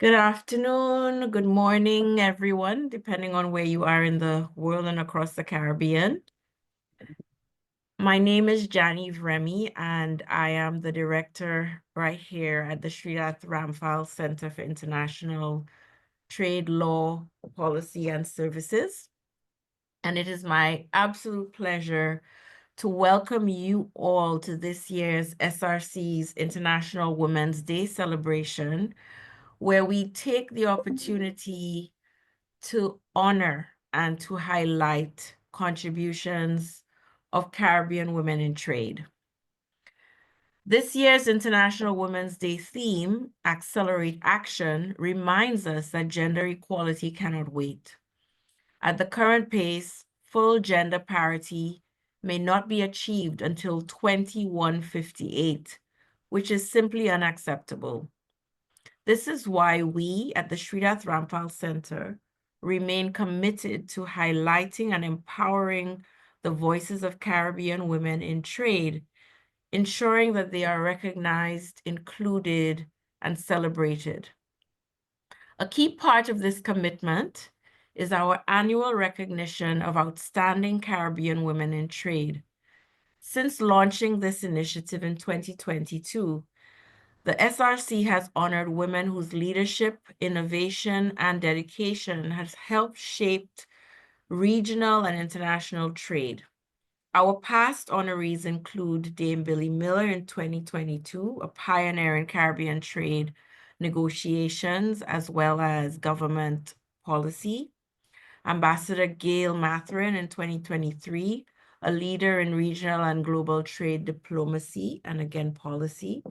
Good afternoon, good morning, everyone, depending on where you are in the world and across the Caribbean. My name is Janive Remy, and I am the director right here at the Srinath Ramphal Center for International Trade Law, Policy, and Services. And it is my absolute pleasure to welcome you all to this year's SRC's International Women's Day celebration, where we take the opportunity to honor and to highlight contributions of Caribbean women in trade. This year's International Women's Day theme, Accelerate Action, reminds us that gender equality cannot wait. At the current pace, full gender parity may not be achieved until 2158, which is simply unacceptable. This is why we at the Srinath Ramphal Center remain committed to highlighting and empowering the voices of Caribbean women in trade, ensuring that they are recognized, included, and celebrated. A key part of this commitment is our annual recognition of outstanding Caribbean women in trade. Since launching this initiative in 2022, the SRC has honored women whose leadership, innovation, and dedication has helped shape regional and international trade. Our past honorees include Dame Billy Miller in 2022, a pioneer in Caribbean trade negotiations as well as government policy. Ambassador Gail Matherin in 2023, a leader in regional and global trade diplomacy and again policy.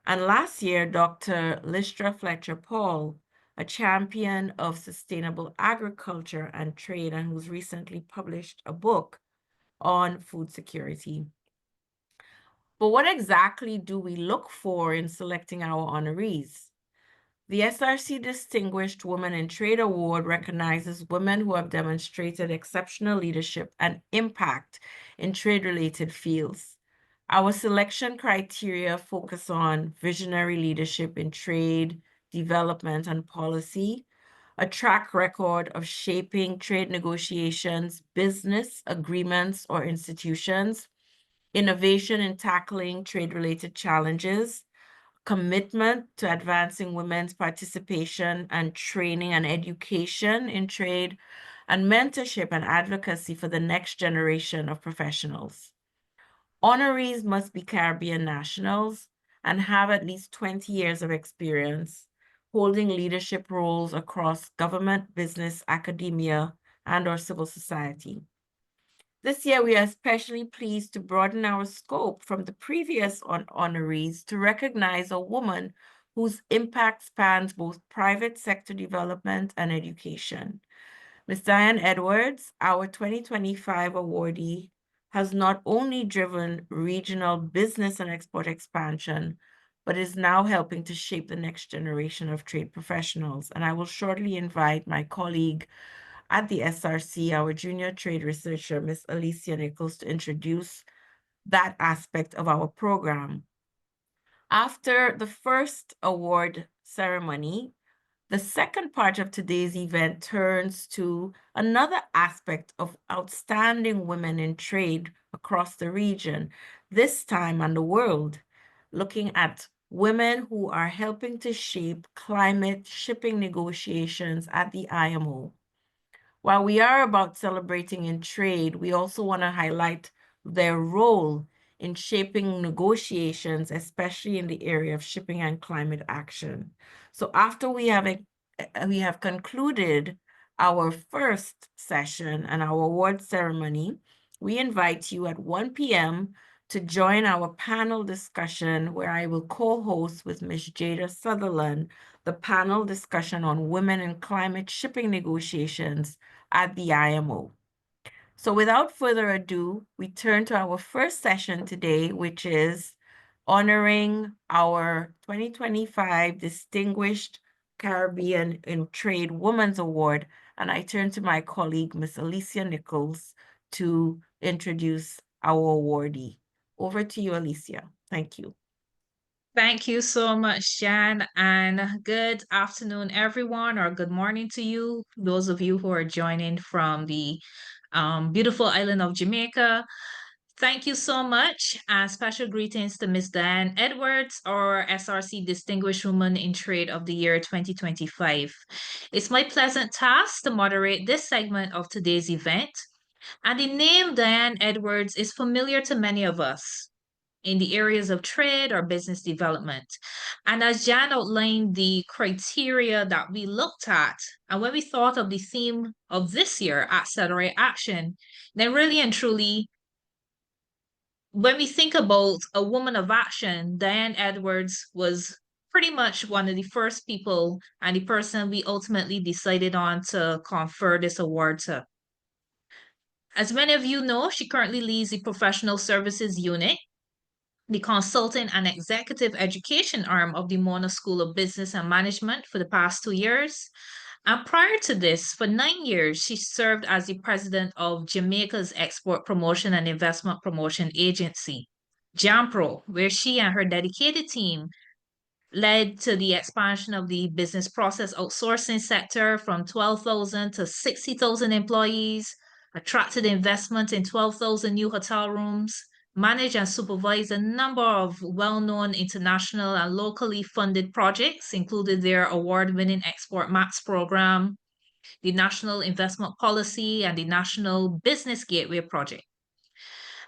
And last year, Dr. Listra Fletcher Paul, a champion of sustainable agriculture and trade, and who's recently published a book on food security. But what exactly do we look for in selecting our honorees? The SRC Distinguished Women in Trade Award recognizes women who have demonstrated exceptional leadership and impact in trade-related fields. Our selection criteria focus on visionary leadership in trade, development, and policy, a track record of shaping trade negotiations, business agreements, or institutions, innovation in tackling trade-related challenges, commitment to advancing women's participation and training and education in trade, and mentorship and advocacy for the next generation of professionals. Honorees must be Caribbean nationals and have at least 20 years of experience holding leadership roles across government, business, academia, and/or civil society. This year, we are especially pleased to broaden our scope from the previous honorees to recognize a woman whose impact spans both private sector development and education. Ms. Diane Edwards, our 2025 awardee, has not only driven regional business and export expansion, but is now helping to shape the next generation of trade professionals. And I will shortly invite my colleague at the SRC, our junior trade researcher, Ms. Alicia Nichols, to introduce that aspect of our program. After the first award ceremony, the second part of today's event turns to another aspect of outstanding women in trade across the region, this time and the world, looking at women who are helping to shape climate shipping negotiations at the IMO. While we are about celebrating in trade, we also want to highlight their role in shaping negotiations, especially in the area of shipping and climate action. So after we have concluded our first session and our award ceremony, we invite you at 1 p.m. to join our panel discussion where I will co-host with Ms. Jada Sutherland the panel discussion on women in climate shipping negotiations at the IMO. So without further ado, we turn to our first session today, which is honoring our 2025 Distinguished Caribbean in Trade Women's Award. And I turn to my colleague, Ms. Alicia Nichols, to introduce our awardee. Over to you, Alicia. Thank you. Thank you so much, Jan, and good afternoon, everyone, or good morning to you, those of you who are joining from the beautiful island of Jamaica. Thank you so much, and special greetings to Miss Diane Edwards, or SRC Distinguished Woman in Trade of the Year 2025. It's my pleasant task to moderate this segment of today's event, and the name Diane Edwards is familiar to many of us in the areas of trade or business development. And as Jan outlined the criteria that we looked at, and when we thought of the theme of this year, Accelerate Action, then really and truly, when we think about a woman of action, Diane Edwards was pretty much one of the first people and the person we ultimately decided on to confer this award to. As many of you know, she currently leads the professional services unit, the consulting and executive education arm of the Mona School of Business and Management for the past 2 years. And prior to this, for 9 years, she served as the president of Jamaica's Export Promotion and Investment Promotion Agency, JAMPRO, where she and her dedicated team led to the expansion of the business process outsourcing sector from 12,000 to 60,000 employees, attracted investment in 12,000 new hotel rooms, managed and supervised a number of well-known international and locally funded projects, including their award-winning Export Max program, the National Investment Policy, and the National Business Gateway project.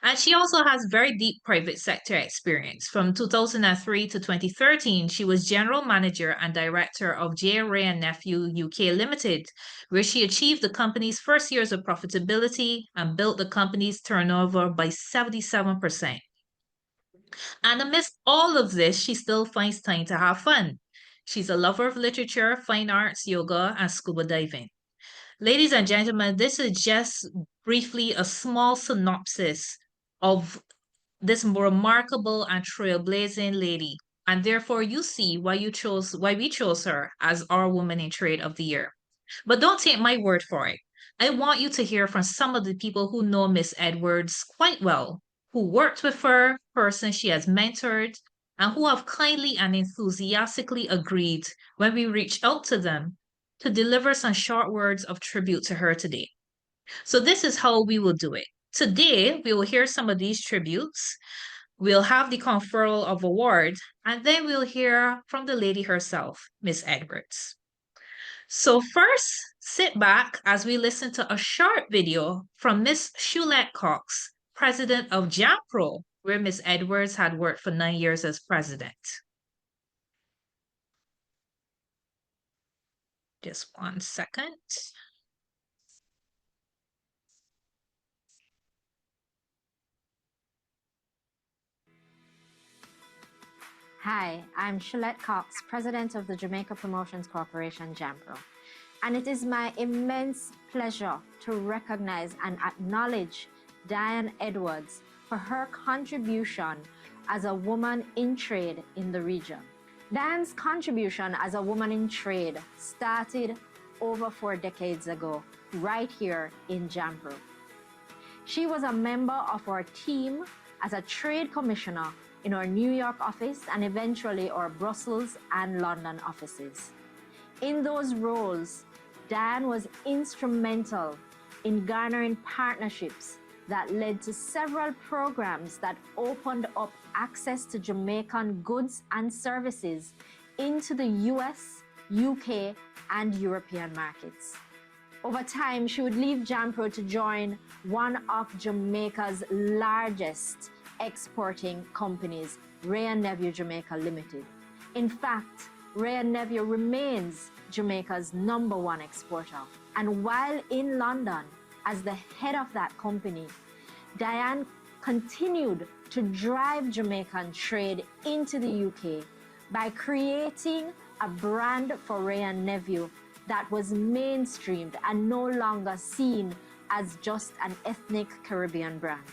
And she also has very deep private sector experience. From 2003 to 2013, she was general manager and director of J. Ray and Nephew UK Limited, where she achieved the company's first years of profitability and built the company's turnover by 77%. And amidst all of this, she still finds time to have fun. She's a lover of literature, fine arts, yoga, and scuba diving. Ladies and gentlemen, this is just briefly a small synopsis of this remarkable and trailblazing lady. And therefore you see why we chose her as our Woman in Trade of the Year. But don't take my word for it. I want you to hear from some of the people who know Miss Edwards quite well, who worked with her, person she has mentored, and who have kindly and enthusiastically agreed when we reached out to them to deliver some short words of tribute to her today. So this is how we will do it. Today, we will hear some of these tributes. We'll have the conferral of award, and then we'll hear from the lady herself, Miss Edwards. So first, sit back as we listen to a short video from Miss Shulette Cox, president of JAMPRO, where Miss Edwards had worked for 9 years as president. Just 1 second. Hi, I'm Shulette Cox, President of the Jamaica Promotions Corporation, JAMPRO, and it is my immense pleasure to recognize and acknowledge Diane Edwards for her contribution as a woman in trade in the region. Diane's contribution as a woman in trade started over 4 decades ago, right here in JAMPRO. She was a member of our team as a trade commissioner in our New York office and eventually our Brussels and London offices. In those roles, Diane was instrumental in garnering partnerships that led to several programs that opened up access to Jamaican goods and services into the US, UK, and European markets. Over time, she would leave JAMPRO to join one of Jamaica's largest exporting companies, Ray & Nephew Jamaica Limited. In fact, Ray & Nephew remains Jamaica's #1 exporter. And while in London, as the head of that company, Diane continued to drive Jamaican trade into the UK by creating a brand for Ray & Nephew that was mainstreamed and no longer seen as just an ethnic Caribbean brand.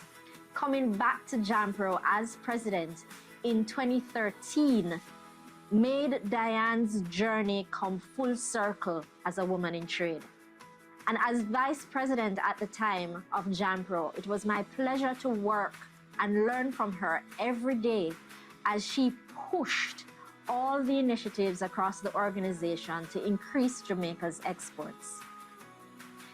Coming back to JAMPRO as president in 2013 made Diane's journey come full circle as a woman in trade. And as vice president at the time of JAMPRO, it was my pleasure to work and learn from her every day as she pushed all the initiatives across the organization to increase Jamaica's exports.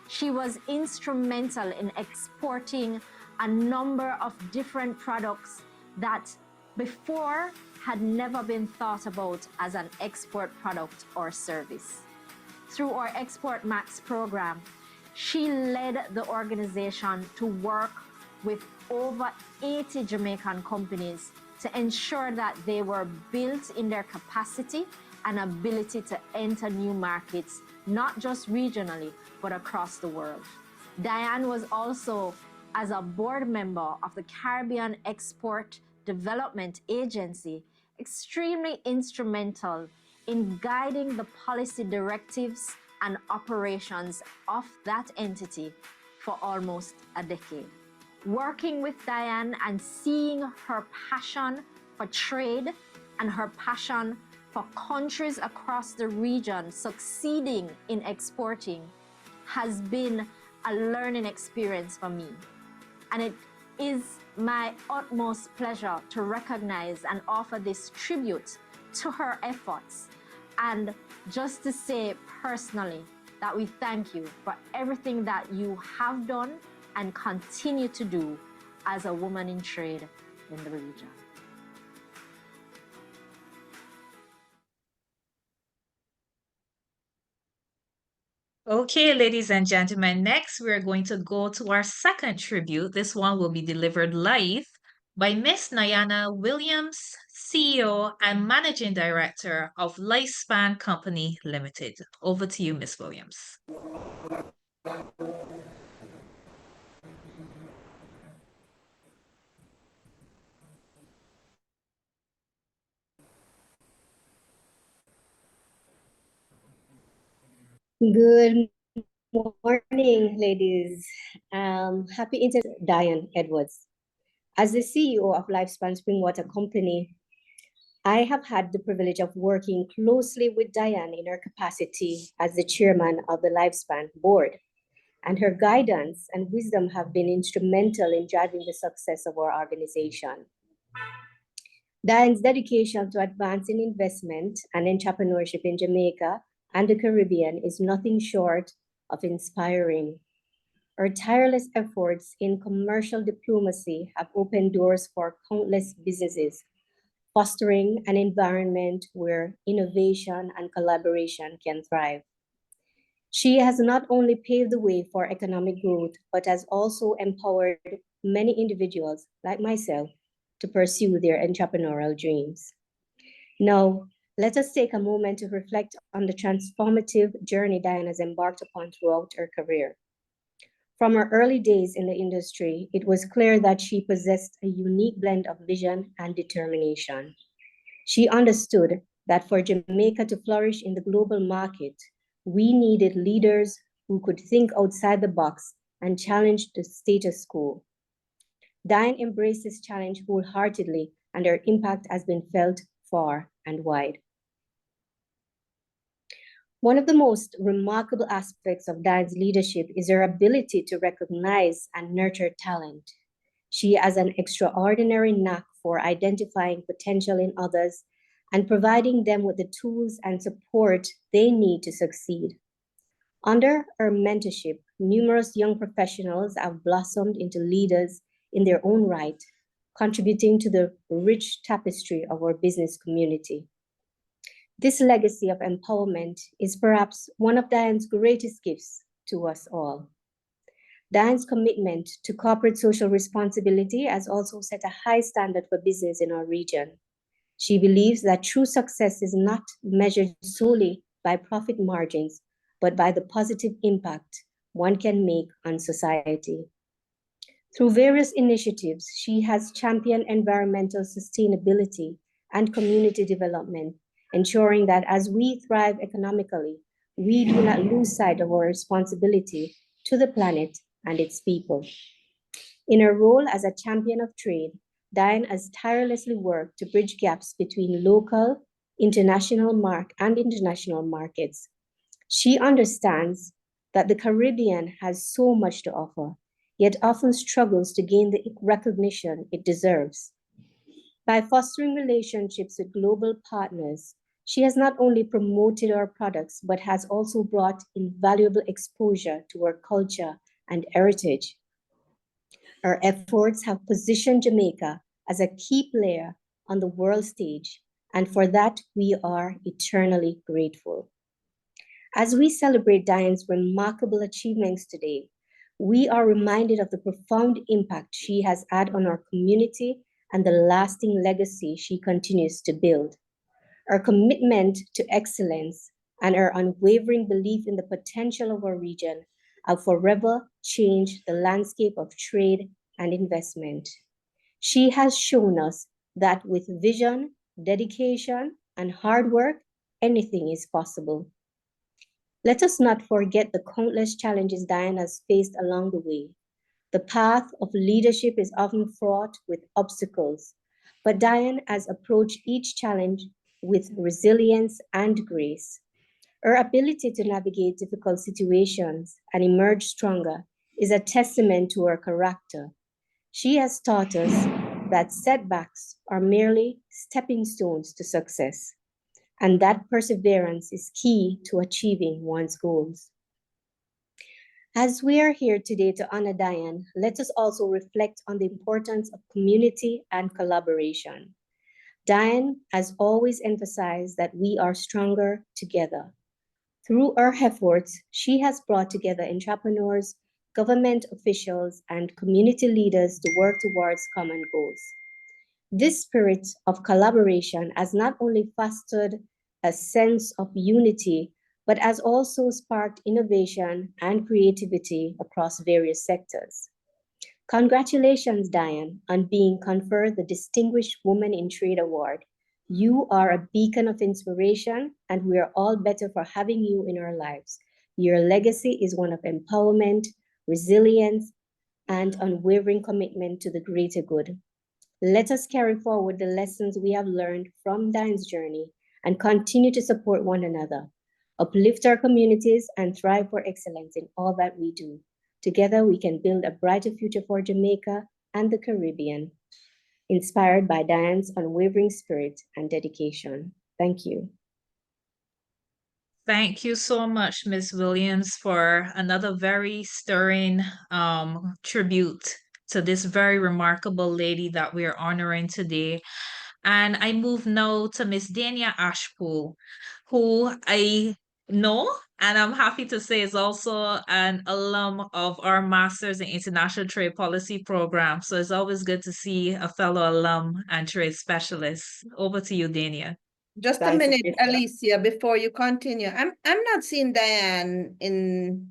She was instrumental in exporting a number of different products that before had never been thought about as an export product or service. Through our Export Max program, she led the organization to work with over 80 Jamaican companies to ensure that they were built in their capacity and ability to enter new markets, not just regionally, but across the world. Diane was also, as a board member of the Caribbean Export Development Agency, extremely instrumental in guiding the policy directives and operations of that entity for almost a decade. Working with Diane and seeing her passion for trade and her passion for countries across the region succeeding in exporting has been a learning experience for me. And it is my utmost pleasure to recognize and offer this tribute to her efforts, and just to say personally that we thank you for everything that you have done and continue to do as a woman in trade in the region. Okay, ladies and gentlemen, next we're going to go to our second tribute. This one will be delivered live by Miss Nyana Williams, CEO and Managing Director of Lifespan Company Limited. Over to you, Miss Williams. Good morning, ladies. Happy Diane Edwards. As the CEO of Lifespan Springwater Company, I have had the privilege of working closely with Diane in her capacity as the chairman of the Lifespan board, and her guidance and wisdom have been instrumental in driving the success of our organization. Diane's dedication to advancing investment and entrepreneurship in Jamaica and the Caribbean is nothing short of inspiring. Her tireless efforts in commercial diplomacy have opened doors for countless businesses, fostering an environment where innovation and collaboration can thrive. She has not only paved the way for economic growth, but has also empowered many individuals like myself to pursue their entrepreneurial dreams. Now, let us take a moment to reflect on the transformative journey Diane has embarked upon throughout her career. From her early days in the industry, it was clear that she possessed a unique blend of vision and determination. She understood that for Jamaica to flourish in the global market, we needed leaders who could think outside the box and challenge the status quo. Diane embraced this challenge wholeheartedly, and her impact has been felt far and wide. One of the most remarkable aspects of Diane's leadership is her ability to recognize and nurture talent. She has an extraordinary knack for identifying potential in others and providing them with the tools and support they need to succeed. Under her mentorship, numerous young professionals have blossomed into leaders in their own right, contributing to the rich tapestry of our business community. This legacy of empowerment is perhaps one of Diane's greatest gifts to us all. Diane's commitment to corporate social responsibility has also set a high standard for business in our region. She believes that true success is not measured solely by profit margins, but by the positive impact one can make on society. Through various initiatives, she has championed environmental sustainability and community development, ensuring that as we thrive economically, we do not lose sight of our responsibility to the planet and its people. In her role as a champion of trade, Diane has tirelessly worked to bridge gaps between local, international markets. She understands that the Caribbean has so much to offer, yet often struggles to gain the recognition it deserves. By fostering relationships with global partners, she has not only promoted our products, but has also brought invaluable exposure to our culture and heritage. Her efforts have positioned Jamaica as a key player on the world stage, and for that we are eternally grateful. As we celebrate Diane's remarkable achievements today, we are reminded of the profound impact she has had on our community and the lasting legacy she continues to build. Her commitment to excellence and her unwavering belief in the potential of our region have forever changed the landscape of trade and investment. She has shown us that with vision, dedication, and hard work, anything is possible. Let us not forget the countless challenges Diane has faced along the way. The path of leadership is often fraught with obstacles, but Diane has approached each challenge with resilience and grace. Her ability to navigate difficult situations and emerge stronger is a testament to her character. She has taught us that setbacks are merely stepping stones to success, and that perseverance is key to achieving one's goals. As we are here today to honor Diane, let us also reflect on the importance of community and collaboration. Diane has always emphasized that we are stronger together. Through her efforts, she has brought together entrepreneurs, government officials, and community leaders to work towards common goals. This spirit of collaboration has not only fostered a sense of unity, but has also sparked innovation and creativity across various sectors. Congratulations, Diane, on being conferred the Distinguished Woman in Trade Award. You are a beacon of inspiration, and we are all better for having you in our lives. Your legacy is one of empowerment, resilience, and unwavering commitment to the greater good. Let us carry forward the lessons we have learned from Diane's journey and continue to support one another, uplift our communities, and thrive for excellence in all that we do. Together, we can build a brighter future for Jamaica and the Caribbean, inspired by Diane's unwavering spirit and dedication. Thank you. Thank you so much, Ms. Williams, for another very stirring tribute to this very remarkable lady that we are honoring today. And I move now to Miss Dania Ashpool, who I know and I'm happy to say is also an alum of our Masters in International Trade Policy program. So it's always good to see a fellow alum and trade specialist. Over to you, Dania. Just Thanks, a minute, Alicia. Alicia, before you continue. I'm not seeing Diane in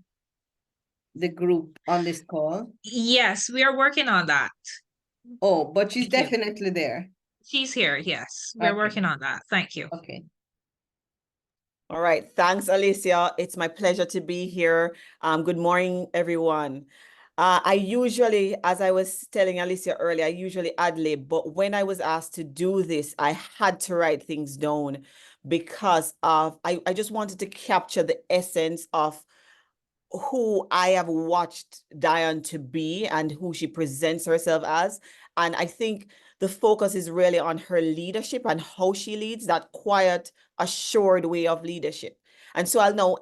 the group on this call. Yes, we are working on that. Oh, but she's Thank you. definitely there. She's here, yes. We're Okay. working on that. Thank you. Okay. All right. Thanks, Alicia. It's my pleasure to be here. Good morning, everyone. I usually, as I was telling Alicia earlier, I usually ad-lib, but when I was asked to do this, I had to write things down because of I just wanted to capture the essence of who I have watched Diane to be and who she presents herself as. And I think the focus is really on her leadership and how she leads, that quiet, assured way of leadership. And so I'll now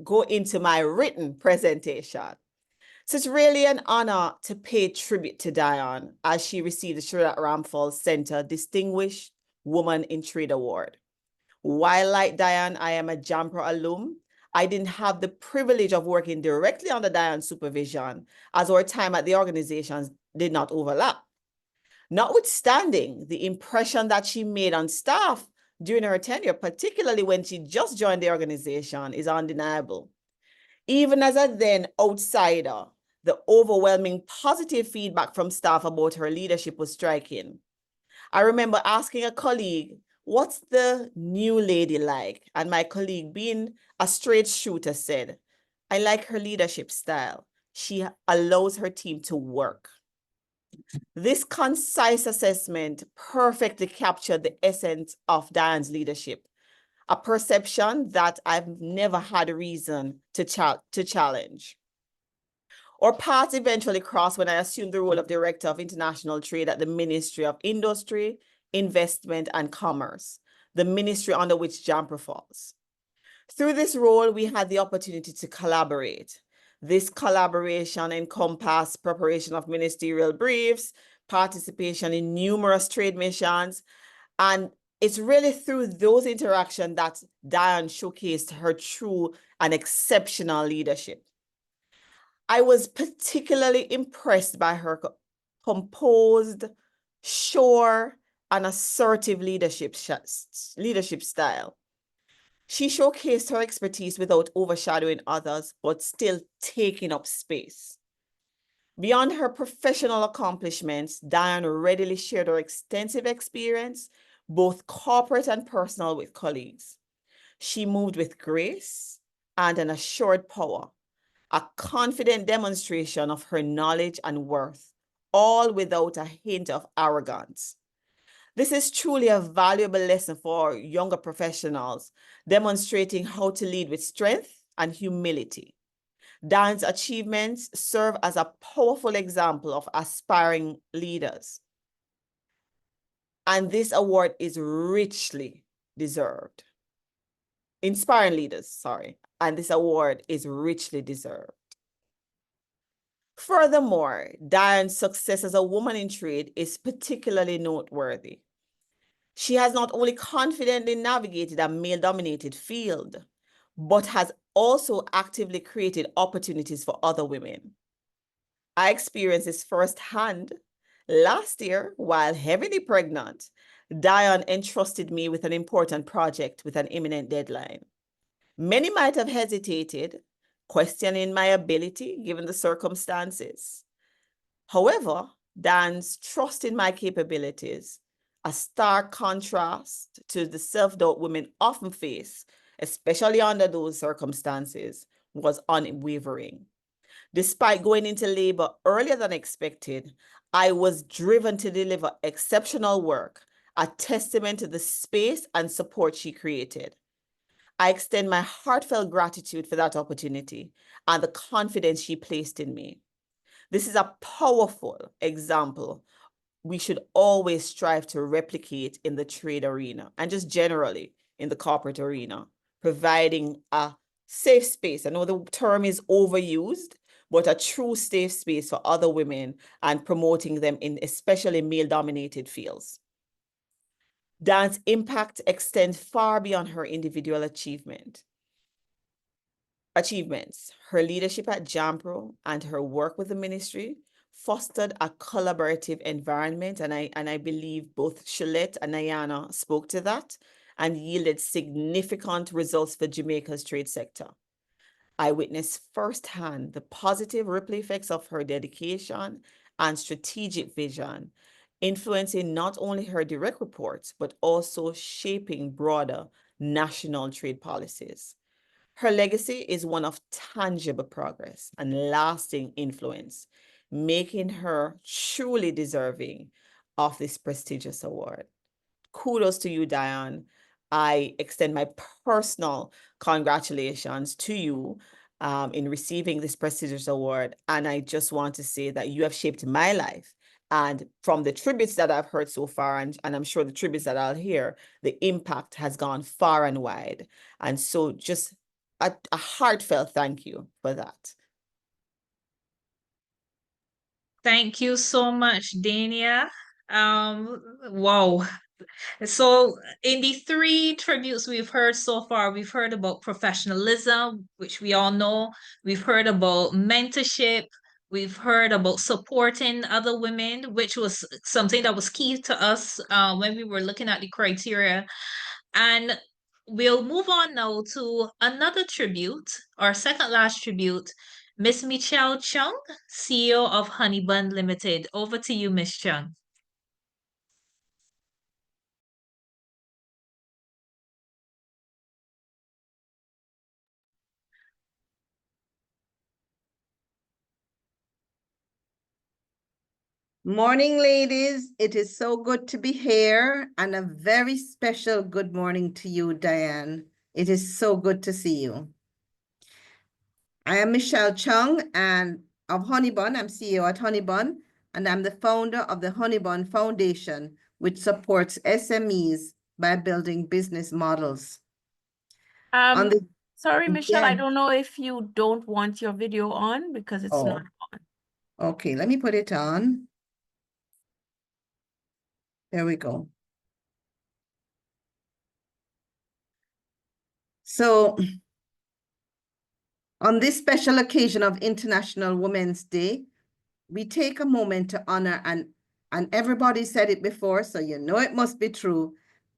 go into my written presentation. So it's really an honor to pay tribute to Diane as she received the Sherlock Ramphal Center Distinguished Woman in Trade Award. While like Diane, I am a JAMPRO alum, I didn't have the privilege of working directly under Diane's supervision as our time at the organizations did not overlap. Notwithstanding the impression that she made on staff during her tenure, particularly when she just joined the organization, is undeniable. Even as a then outsider, the overwhelming positive feedback from staff about her leadership was striking. I remember asking a colleague, "What's the new lady like?" And my colleague, being a straight shooter, said, "I like her leadership style. She allows her team to work." This concise assessment perfectly captured the essence of Diane's leadership, a perception that I've never had a reason to challenge. Our paths eventually crossed when I assumed the role of Director of International Trade at the Ministry of Industry, Investment and Commerce, the ministry under which JAMPRO falls. Through this role, we had the opportunity to collaborate. This collaboration encompassed preparation of ministerial briefs, participation in numerous trade missions, and it's really through those interactions that Diane showcased her true and exceptional leadership. I was particularly impressed by her composed, sure, and assertive leadership style. She showcased her expertise without overshadowing others, but still taking up space. Beyond her professional accomplishments, Diane readily shared her extensive experience, both corporate and personal, with colleagues. She moved with grace and an assured power, a confident demonstration of her knowledge and worth, all without a hint of arrogance. This is truly a valuable lesson for younger professionals, demonstrating how to lead with strength and humility. Diane's achievements serve as a powerful example of aspiring leaders. And this award is richly deserved. Inspiring leaders, sorry. And this award is richly deserved. Furthermore, Diane's success as a woman in trade is particularly noteworthy. She has not only confidently navigated a male-dominated field, but has also actively created opportunities for other women. I experienced this firsthand. Last year, while heavily pregnant, Diane entrusted me with an important project with an imminent deadline. Many might have hesitated, questioning my ability given the circumstances. However, Diane's trust in my capabilities, a stark contrast to the self-doubt women often face, especially under those circumstances, was unwavering. Despite going into labor earlier than expected, I was driven to deliver exceptional work, a testament to the space and support she created. I extend my heartfelt gratitude for that opportunity and the confidence she placed in me. This is a powerful example we should always strive to replicate in the trade arena and just generally in the corporate arena, providing a safe space. I know the term is overused, but a true safe space for other women and promoting them in especially male-dominated fields. Diane's impact extends far beyond her individual achievements. Her leadership at JAMPRO and her work with the ministry fostered a collaborative environment, and I believe both Shalette and Ayana spoke to that, and yielded significant results for Jamaica's trade sector. I witnessed firsthand the positive ripple effects of her dedication and strategic vision, influencing not only her direct reports, but also shaping broader national trade policies. Her legacy is one of tangible progress and lasting influence, making her truly deserving of this prestigious award. Kudos to you, Diane. I extend my personal congratulations to you in receiving this prestigious award. And I just want to say that you have shaped my life. And from the tributes that I've heard so far, and I'm sure the tributes that I'll hear, the impact has gone far and wide. And so just a heartfelt thank you for that. Thank you so much, Dania. Wow. So in the 3 tributes we've heard so far, we've heard about professionalism, which we all know. We've heard about mentorship. We've heard about supporting other women, which was something that was key to us when we were looking at the criteria. And we'll move on now to another tribute, our second last tribute, Miss Michelle Chung, CEO of Honeybun Limited. Over to you, Miss Chung. Morning, ladies. It is so good to be here, and a very special good morning to you, Diane. It is so good to see you. I am Michelle Chung, and of Honeybun. I'm CEO at Honeybun, and I'm the founder of the Honeybun Foundation, which supports SMEs by building business models. On the Sorry, Michelle, I yeah. don't know if you don't want your video on because it's not on. Okay, let me put it on. There we go. So on this special occasion of International Women's Day, we take a moment to honor, and everybody said it before, so you know it must be true,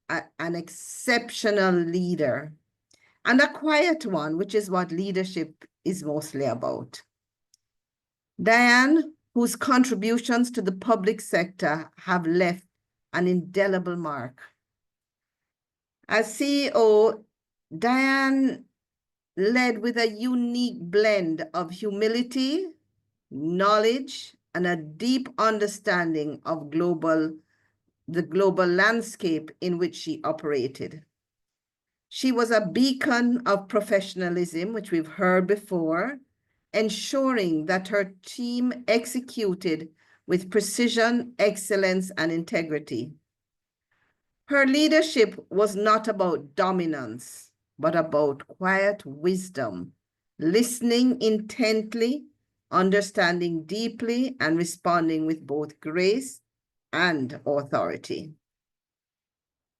an exceptional leader, and a quiet one, which is what leadership is mostly about. Diane, whose contributions to the public sector have left an indelible mark. As CEO, Diane led with a unique blend of humility, knowledge, and a deep understanding of the global landscape in which she operated. She was a beacon of professionalism, which we've heard before, ensuring that her team executed with precision, excellence, and integrity. Her leadership was not about dominance, but about quiet wisdom, listening intently, understanding deeply, and responding with both grace and authority.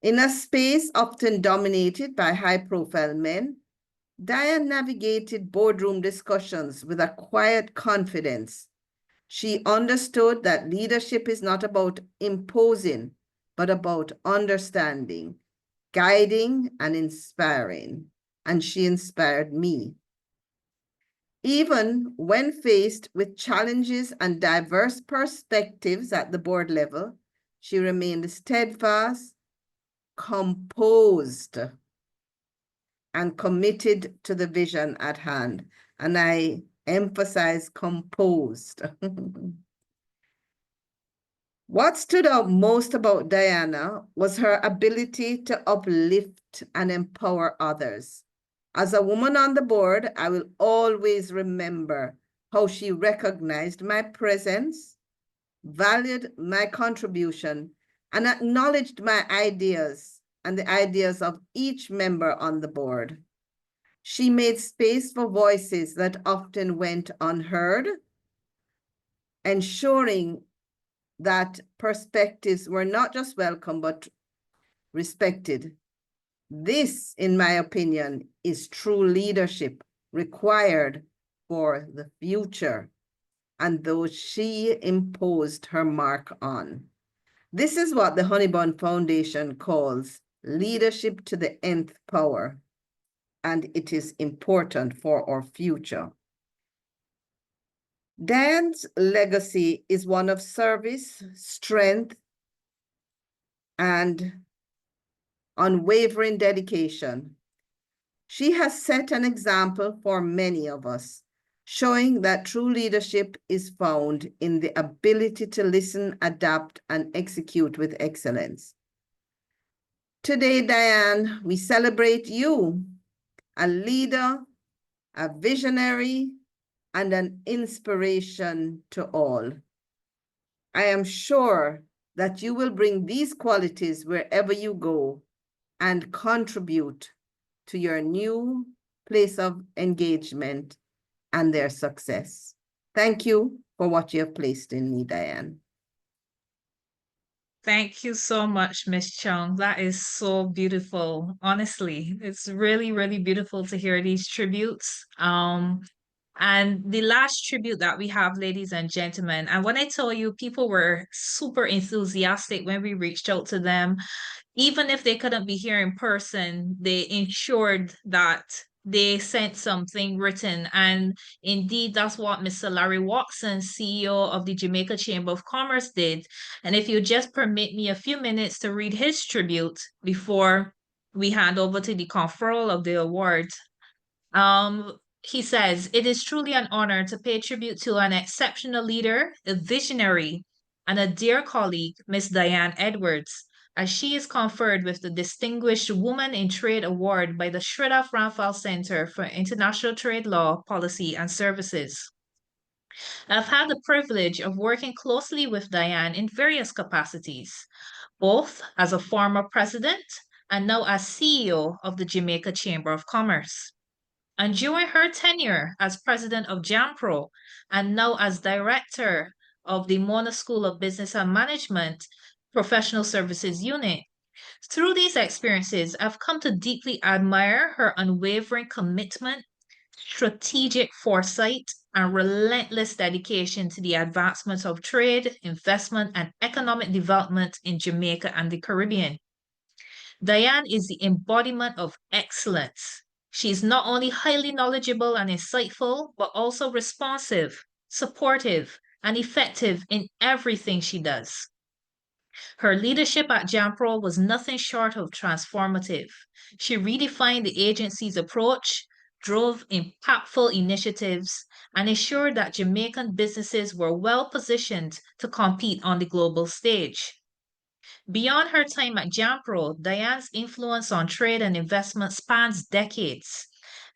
In a space often dominated by high-profile men, Diane navigated boardroom discussions with a quiet confidence. She understood that leadership is not about imposing, but about understanding, guiding, and inspiring. And she inspired me. Even when faced with challenges and diverse perspectives at the board level, she remained steadfast, composed, and committed to the vision at hand. And I emphasize composed. What stood out most about Diana was her ability to uplift and empower others. As a woman on the board, I will always remember how she recognized my presence, valued my contribution, and acknowledged my ideas and the ideas of each member on the board. She made space for voices that often went unheard, ensuring that perspectives were not just welcome, but respected. This, in my opinion, is true leadership required for the future, and those she imposed her mark on. This is what the Honeybun Foundation calls leadership to the nth power, and it is important for our future. Diane's legacy is one of service, strength, and unwavering dedication. She has set an example for many of us, showing that true leadership is found in the ability to listen, adapt, and execute with excellence. Today, Diane, we celebrate you, a leader, a visionary, and an inspiration to all. I am sure that you will bring these qualities wherever you go and contribute to your new place of engagement and their success. Thank you for what you have placed in me, Diane. Thank you so much, Miss Chung. That is so beautiful. Honestly, it's really, really beautiful to hear these tributes. And the last tribute that we have, ladies and gentlemen, and when I tell you, people were super enthusiastic when we reached out to them. Even if they couldn't be here in person, they ensured that they sent something written. And indeed, that's what Mr. Larry Watson, CEO of the Jamaica Chamber of Commerce, did. And if you just permit me a few minutes to read his tribute before we hand over to the conferral of the award. He says, "It is truly an honor to pay tribute to an exceptional leader, a visionary, and a dear colleague, Miss Diane Edwards, as she is conferred with the Distinguished Woman in Trade Award by the Shreda Franfal Center for International Trade Law, Policy, and Services. I've had the privilege of working closely with Diane in various capacities, both as a former president and now as CEO of the Jamaica Chamber of Commerce. And during her tenure as president of JAMPRO and now as director of the Mona School of Business and Management Professional Services Unit, through these experiences, I've come to deeply admire her unwavering commitment, strategic foresight, and relentless dedication to the advancement of trade, investment, and economic development in Jamaica and the Caribbean. Diane is the embodiment of excellence. She is not only highly knowledgeable and insightful, but also responsive, supportive, and effective in everything she does. Her leadership at JAMPRO was nothing short of transformative. She redefined the agency's approach, drove impactful initiatives, and ensured that Jamaican businesses were well positioned to compete on the global stage. Beyond her time at JAMPRO, Diane's influence on trade and investment spans decades.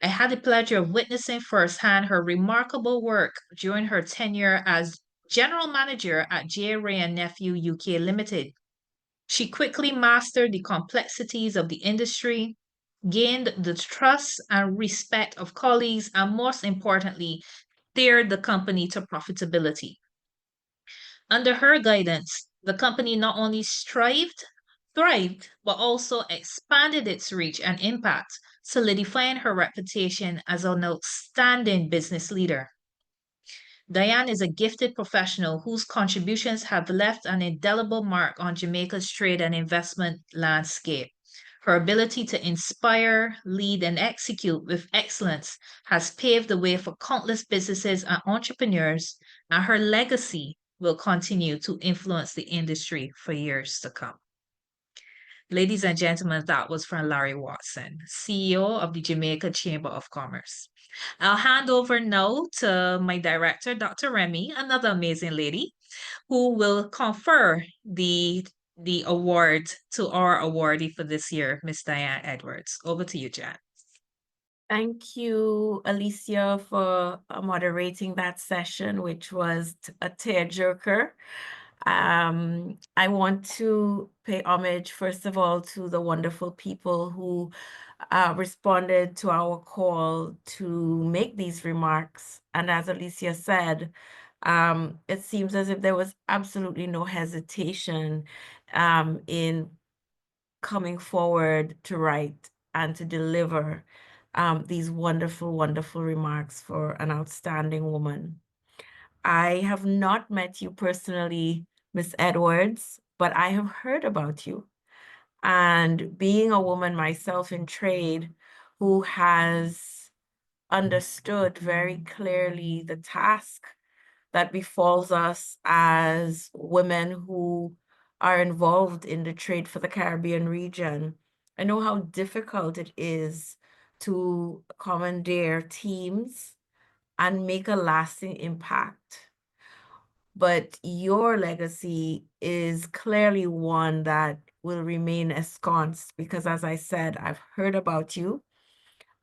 I had the pleasure of witnessing firsthand her remarkable work during her tenure as general manager at J. Ray and Nephew UK Limited. She quickly mastered the complexities of the industry, gained the trust and respect of colleagues, and most importantly, steered the company to profitability. Under her guidance, the company not only thrived, but also expanded its reach and impact, solidifying her reputation as an outstanding business leader. Diane is a gifted professional whose contributions have left an indelible mark on Jamaica's trade and investment landscape. Her ability to inspire, lead, and execute with excellence has paved the way for countless businesses and entrepreneurs, and her legacy will continue to influence the industry for years to come. Ladies and gentlemen, that was from Larry Watson, CEO of the Jamaica Chamber of Commerce. I'll hand over now to my director, Dr. Remy, another amazing lady, who will confer the award to our awardee for this year, Miss Diane Edwards. Over to you, Jan. Thank you, Alicia, for moderating that session, which was a tearjerker. I want to pay homage, first of all, to the wonderful people who responded to our call to make these remarks. And as Alicia said, it seems as if there was absolutely no hesitation in coming forward to write and to deliver these wonderful, wonderful remarks for an outstanding woman. I have not met you personally, Miss Edwards, but I have heard about you. And being a woman myself in trade who has understood very clearly the task that befalls us as women who are involved in the trade for the Caribbean region, I know how difficult it is to commandeer teams and make a lasting impact. But your legacy is clearly one that will remain ensconced because, as I said, I've heard about you.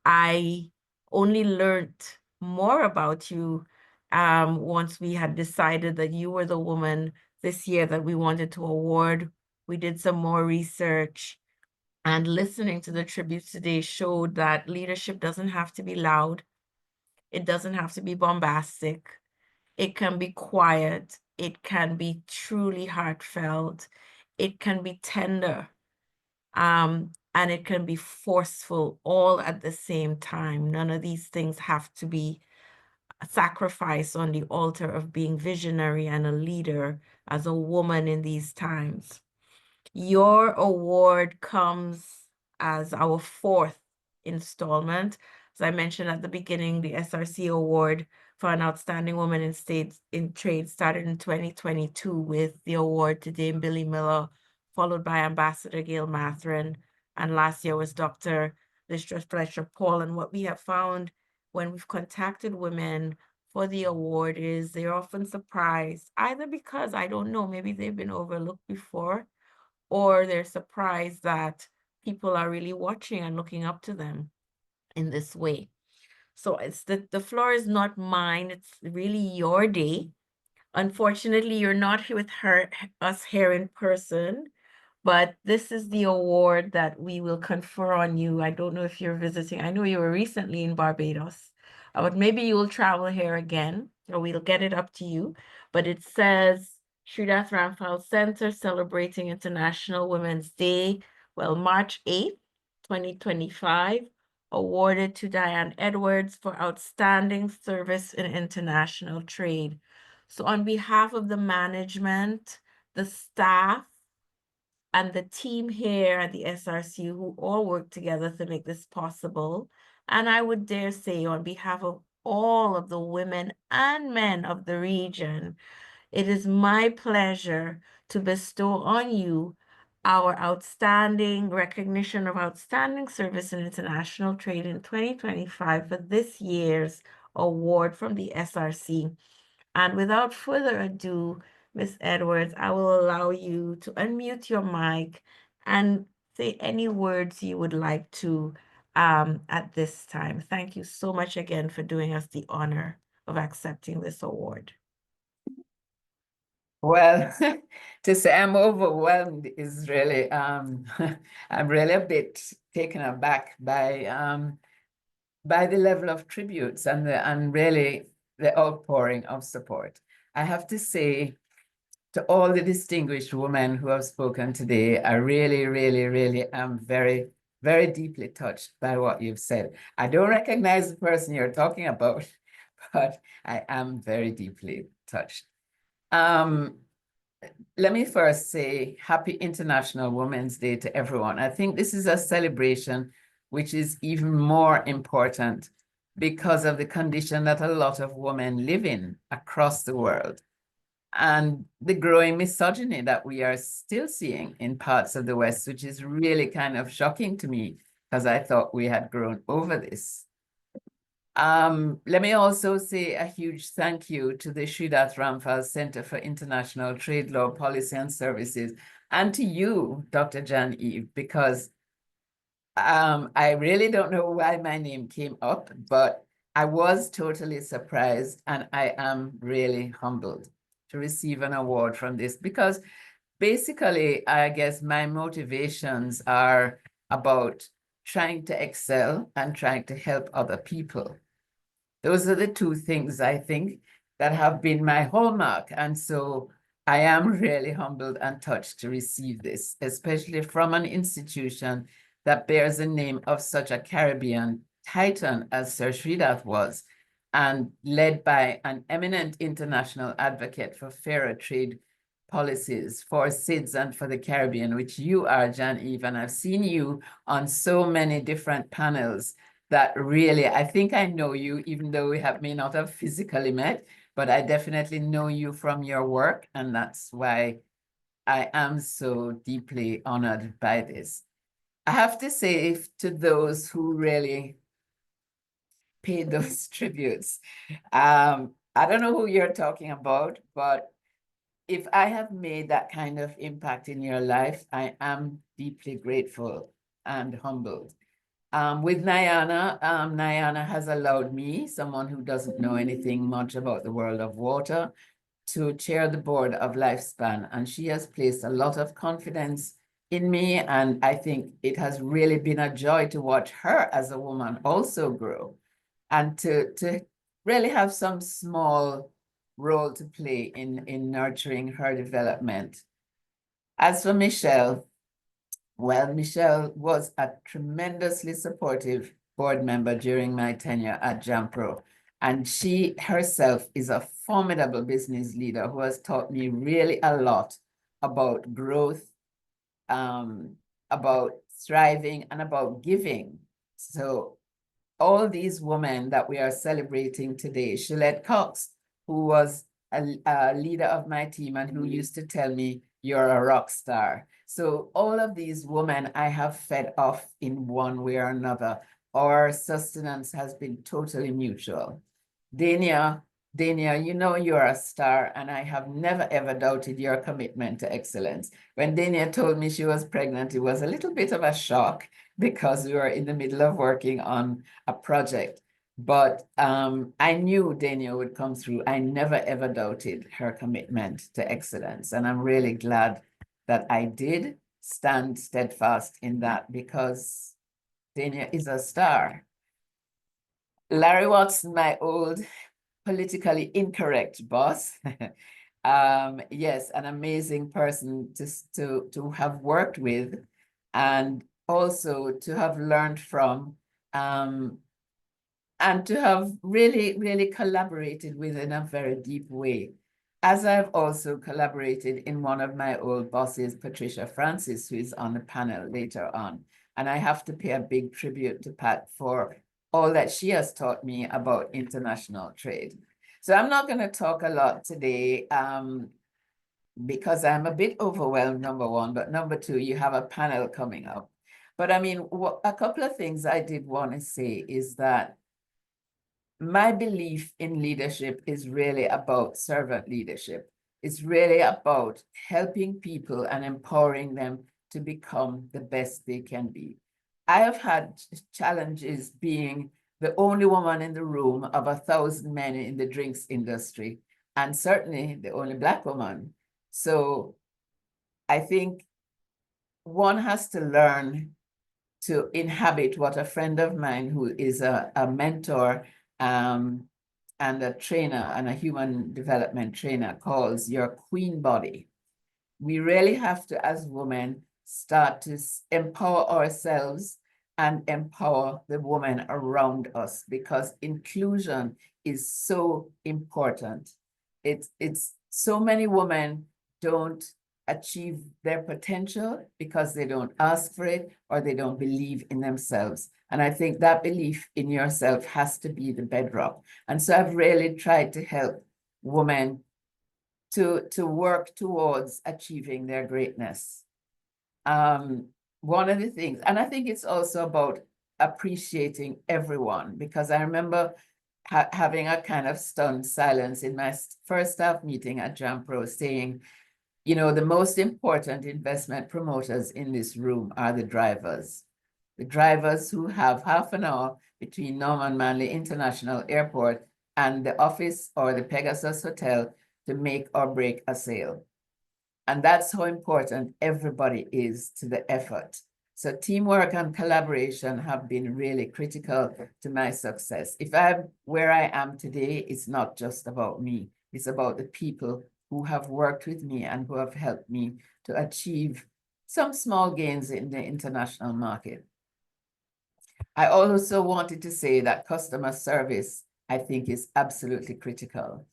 I only learned more about you once we had decided that you were the woman this year that we wanted to award. We did some more research, and listening to the tributes today showed that leadership doesn't have to be loud. It doesn't have to be bombastic. It can be quiet. It can be truly heartfelt. It can be tender. And it can be forceful all at the same time. None of these things have to be sacrificed on the altar of being visionary and a leader as a woman in these times. Your award comes as our fourth installment. As I mentioned at the beginning, the SRC Award for an Outstanding Woman in Trade started in 2022 with the award to Dame Billy Miller, followed by Ambassador Gail Mathern, and last year was Dr. Listress Fletcher Paul. And what we have found when we've contacted women for the award is they're often surprised, either because, I don't know, maybe they've been overlooked before, or they're surprised that people are really watching and looking up to them in this way. So it's the floor is not mine. It's really your day. Unfortunately, you're not here with us here in person, but this is the award that we will confer on you. I don't know if you're visiting. I know you were recently in Barbados, but maybe you will travel here again, or we'll get it up to you. But it says Sridath Ramphal Center celebrating International Women's Day. Well, March 8th, 2025, awarded to Diane Edwards for outstanding service in international trade. So on behalf of the management, the staff, and the team here at the SRC who all work together to make this possible, and I would dare say on behalf of all of the women and men of the region, it is my pleasure to bestow on you our outstanding recognition of outstanding service in international trade in 2025 for this year's award from the SRC. And without further ado, Miss Edwards, I will allow you to unmute your mic and say any words you would like to at this time. Thank you so much again for doing us the honor of accepting this award. Well, to say I'm overwhelmed is really, I'm really a bit taken aback by the level of tributes and really the outpouring of support. I have to say to all the distinguished women who have spoken today, I really, really, really am very, very deeply touched by what you've said. I don't recognize the person you're talking about, but I am very deeply touched. Let me first say Happy International Women's Day to everyone. I think this is a celebration which is even more important because of the condition that a lot of women live in across the world and the growing misogyny that we are still seeing in parts of the West, which is really kind of shocking to me because I thought we had grown over this. Let me also say a huge thank you to the Sridath Ramphal Center for International Trade Law Policy and Services, and to you, Dr. Jan Eve, because I really don't know why my name came up, but I was totally surprised, and I am really humbled to receive an award from this, because basically, I guess my motivations are about trying to excel and trying to help other people. Those are the two things I think that have been my hallmark. And so I am really humbled and touched to receive this, especially from an institution that bears the name of such a Caribbean titan as Sir Sridath was, and led by an eminent international advocate for fairer trade policies for SIDS and for the Caribbean, which you are, Jan Eve, and I've seen you on so many different panels that really, I think I know you, even though we may not have physically met, but I definitely know you from your work, and that's why I am so deeply honored by this. I have to say to those who really paid those tributes, I don't know who you're talking about, but if I have made that kind of impact in your life, I am deeply grateful and humbled. With Nyana, Nyana has allowed me, someone who doesn't know anything much about the world of water, to chair the board of Lifespan. And she has placed a lot of confidence in me. And I think it has really been a joy to watch her as a woman also grow and to really have some small role to play in nurturing her development. As for Michelle, well, Michelle was a tremendously supportive board member during my tenure at JAMPRO. And she herself is a formidable business leader who has taught me really a lot about growth, about thriving, and about giving. So all these women that we are celebrating today, Shalette Cox, who was a leader of my team and who used to tell me, you're a rock star. So all of these women I have fed off in one way or another. Our sustenance has been totally mutual. Dania, you know you're a star, and I have never ever doubted your commitment to excellence. When Dania told me she was pregnant, it was a little bit of a shock because we were in the middle of working on a project. But I knew Dania would come through. I never ever doubted her commitment to excellence. And I'm really glad that I did stand steadfast in that, because Dania is a star. Larry Watson, my old politically incorrect boss. Yes, an amazing person to have worked with, and also to have learned from, and to have really, really collaborated with in a very deep way. As I've also collaborated in one of my old bosses, Patricia Francis, who is on the panel later on. And I have to pay a big tribute to Pat for all that she has taught me about international trade. So I'm not going to talk a lot today because I'm a bit overwhelmed, number one, but number two, you have a panel coming up. But I mean, a couple of things I did want to say is that my belief in leadership is really about servant leadership. It's really about helping people and empowering them to become the best they can be. I have had challenges being the only woman in the room of 1,000 men in the drinks industry, and certainly the only Black woman. So I think one has to learn to inhabit what a friend of mine who is a mentor and a trainer and a human development trainer calls your queen body. We really have to, as women, start to empower ourselves and empower the women around us, because inclusion is so important. It's so many women don't achieve their potential because they don't ask for it or they don't believe in themselves. And I think that belief in yourself has to be the bedrock. And so I've really tried to help women to work towards achieving their greatness. One of the things, and I think it's also about appreciating everyone, because I remember having a kind of stunned silence in my first staff meeting at JAMPRO saying, you know, the most important investment promoters in this room are the drivers who have half an hour between Norman Manley International Airport and the office or the Pegasus Hotel to make or break a sale. And that's how important everybody is to the effort. So teamwork and collaboration have been really critical to my success. If I'm where I am today, it's not just about me. It's about the people who have worked with me and who have helped me to achieve some small gains in the international market. I also wanted to say that customer service, I think, is absolutely critical.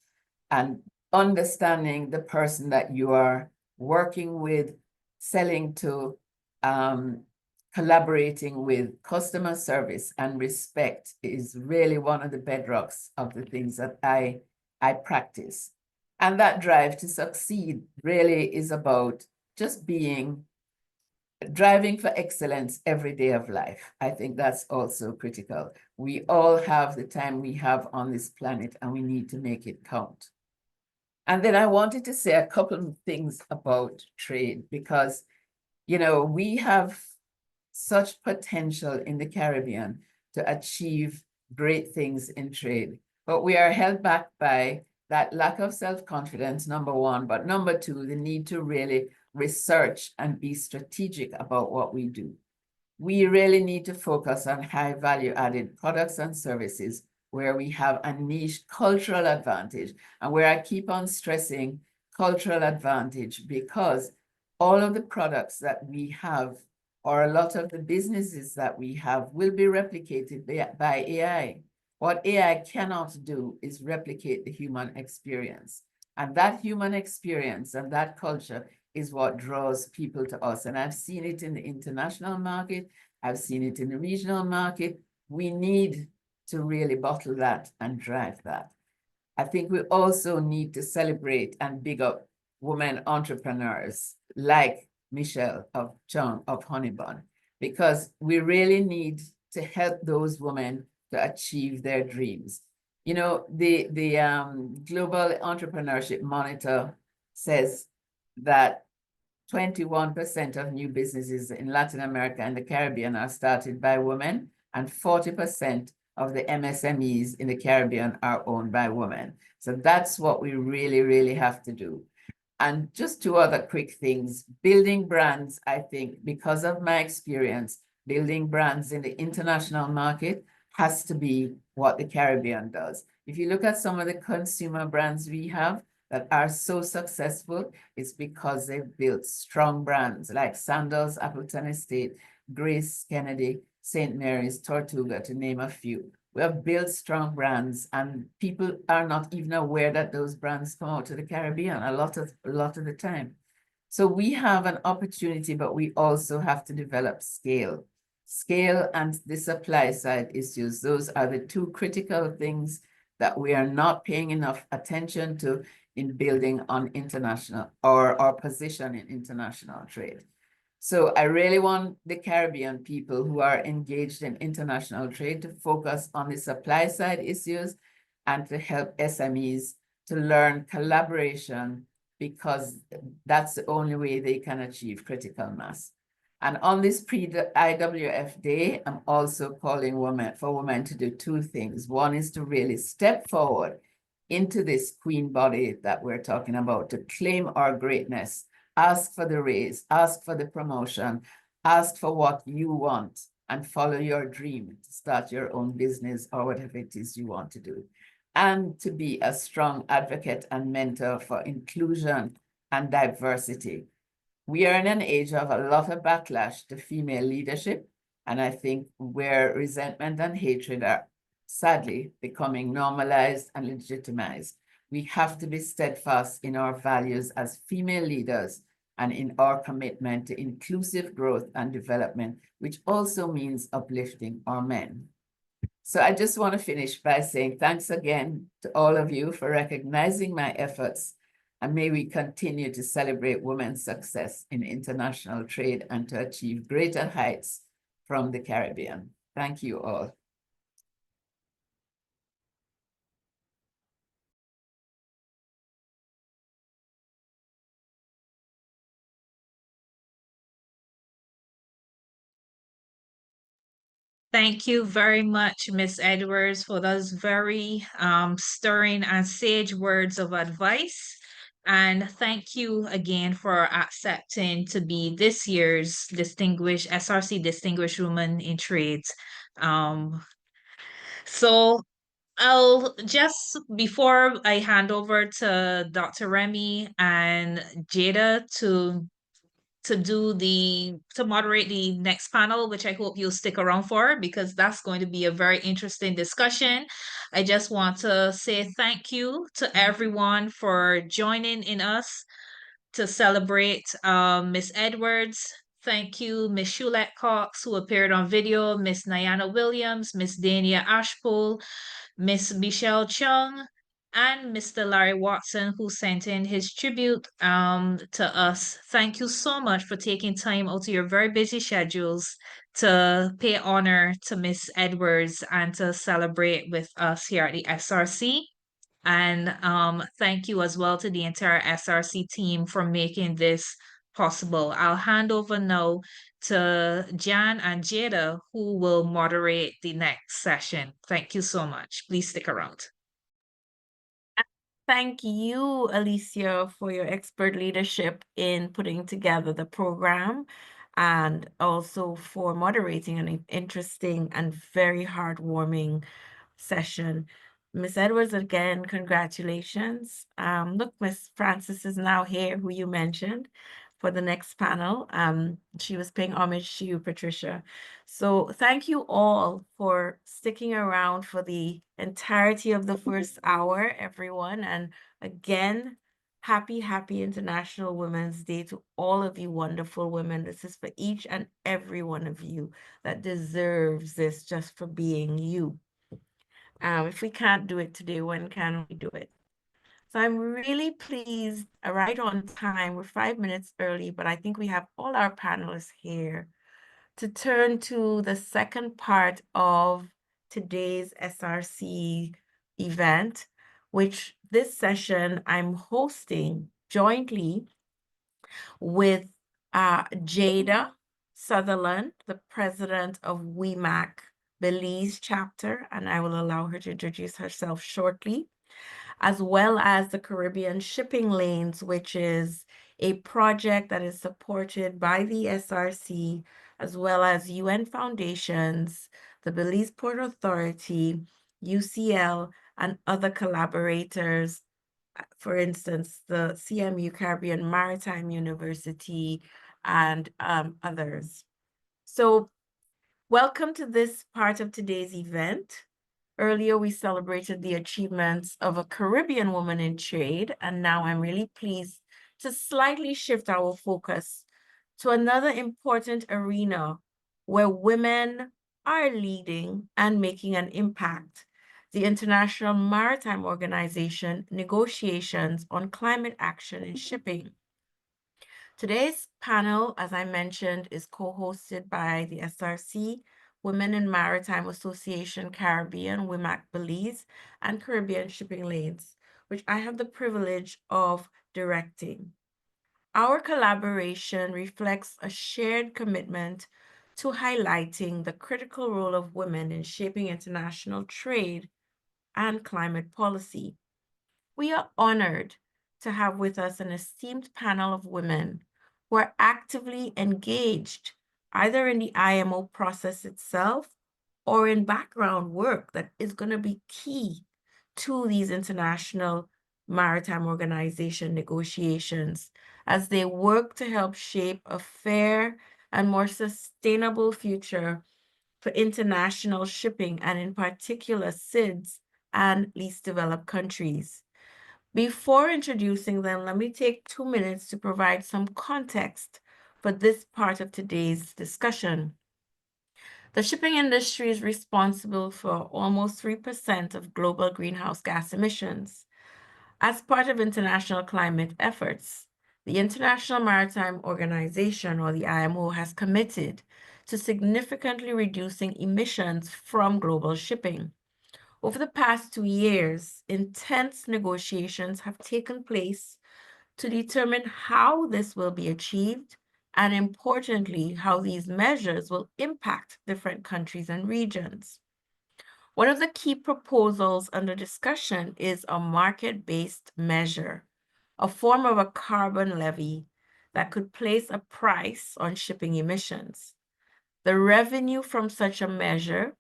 And understanding the person that you are working with, selling to, collaborating with, customer service and respect is really one of the bedrocks of the things that I practice. And that drive to succeed really is about just driving for excellence every day of life. I think that's also critical. We all have the time we have on this planet and we need to make it count. And then I wanted to say a couple of things about trade, because, you know, we have such potential in the Caribbean to achieve great things in trade, but we are held back by that lack of self-confidence, number one, but number two, the need to really research and be strategic about what we do. We really need to focus on high value added products and services where we have a niche cultural advantage, and where I keep on stressing cultural advantage, because all of the products that we have, or a lot of the businesses that we have, will be replicated by AI. What AI cannot do is replicate the human experience. And that human experience and that culture is what draws people to us. And I've seen it in the international market. I've seen it in the regional market. We need to really bottle that and drive that. I think we also need to celebrate and big up women entrepreneurs like Michelle of Chung of Honeybun, because we really need to help those women to achieve their dreams. You know, the Global Entrepreneurship Monitor says that 21% of new businesses in Latin America and the Caribbean are started by women, and 40% of the MSMEs in the Caribbean are owned by women. So that's what we really, really have to do. And just two other quick things. Building brands, I think, because of my experience, building brands in the international market has to be what the Caribbean does. If you look at some of the consumer brands we have that are so successful, it's because they've built strong brands like Sandals, Appleton Estate, Grace Kennedy, St. Mary's, Tortuga, to name a few. We have built strong brands, and people are not even aware that those brands come out to the Caribbean a lot of the time. So we have an opportunity, but we also have to develop scale. Scale and the supply side issues, those are the two critical things that we are not paying enough attention to in building on international or our position in international trade. So I really want the Caribbean people who are engaged in international trade to focus on the supply side issues and to help SMEs to learn collaboration, because that's the only way they can achieve critical mass. And on this pre-IWF day, I'm also calling for women to do two things. One is to really step forward into this queen body that we're talking about, to claim our greatness. Ask for the raise, ask for the promotion, ask for what you want, and follow your dream to start your own business or whatever it is you want to do. And to be a strong advocate and mentor for inclusion and diversity. We are in an age of a lot of backlash to female leadership, and I think where resentment and hatred are sadly becoming normalized and legitimized. We have to be steadfast in our values as female leaders and in our commitment to inclusive growth and development, which also means uplifting our men. So I just want to finish by saying thanks again to all of you for recognizing my efforts, and may we continue to celebrate women's success in international trade and to achieve greater heights from the Caribbean. Thank you all. Thank you very much, Miss Edwards, for those very stirring and sage words of advice. And thank you again for accepting to be this year's distinguished SRC Distinguished Woman in Trades. So I'll just, before I hand over to Dr. Remy and Jada to moderate the next panel, which I hope you'll stick around for, because that's going to be a very interesting discussion. I just want to say thank you to everyone for joining in us to celebrate Miss Edwards. Thank you, Miss Shulette Cox, who appeared on video, Miss Nyana Williams, Miss Dania Ashpool, Miss Michelle Chung, and Mr. Larry Watson, who sent in his tribute to us. Thank you so much for taking time out of your very busy schedules to pay honor to Miss Edwards and to celebrate with us here at the SRC. And thank you as well to the entire SRC team for making this possible. I'll hand over now to Jan and Jada, who will moderate the next session. Thank you so much. Please stick around. Thank you, Alicia, for your expert leadership in putting together the program, and also for moderating an interesting and very heartwarming session. Miss Edwards, again, congratulations. Look, Miss Francis is now here, who you mentioned, for the next panel. She was paying homage to you, Patricia. So thank you all for sticking around for the entirety of the first hour, everyone. And again, happy International Women's Day to all of you wonderful women. This is for each and every one of you that deserves this just for being you. If we can't do it today, when can we do it? So I'm really pleased, right on time. We're 5 minutes early, but I think we have all our panelists here to turn to the second part of today's SRC event, which this session I'm hosting jointly with Jada Sutherland, the president of WEMAC Belize chapter, and I will allow her to introduce herself shortly, as well as the Caribbean Shipping Lanes, which is a project that is supported by the SRC, as well as UN foundations, the Belize Port Authority, UCL, and other collaborators. For instance, the CMU Caribbean Maritime University and others. So welcome to this part of today's event. Earlier, we celebrated the achievements of a Caribbean woman in trade, and now I'm really pleased to slightly shift our focus to another important arena where women are leading and making an impact: the International Maritime Organization negotiations on climate action in shipping. Today's panel, as I mentioned, is co-hosted by the SRC, Women in Maritime Association Caribbean, WIMAC Belize, and Caribbean Shipping Lanes, which I have the privilege of directing. Our collaboration reflects a shared commitment to highlighting the critical role of women in shaping international trade and climate policy. We are honored to have with us an esteemed panel of women who are actively engaged either in the IMO process itself or in background work that is going to be key to these international maritime organization negotiations as they work to help shape a fair and more sustainable future for international shipping, and in particular SIDS and least developed countries. Before introducing them, let me take 2 minutes to provide some context for this part of today's discussion. The shipping industry is responsible for almost 3% of global greenhouse gas emissions. As part of international climate efforts, the International Maritime Organization, or the IMO, has committed to significantly reducing emissions from global shipping. Over the past 2 years, intense negotiations have taken place to determine how this will be achieved, and importantly, how these measures will impact different countries and regions. One of the key proposals under discussion is a market-based measure, a form of a carbon levy that could place a price on shipping emissions. The revenue from such a measure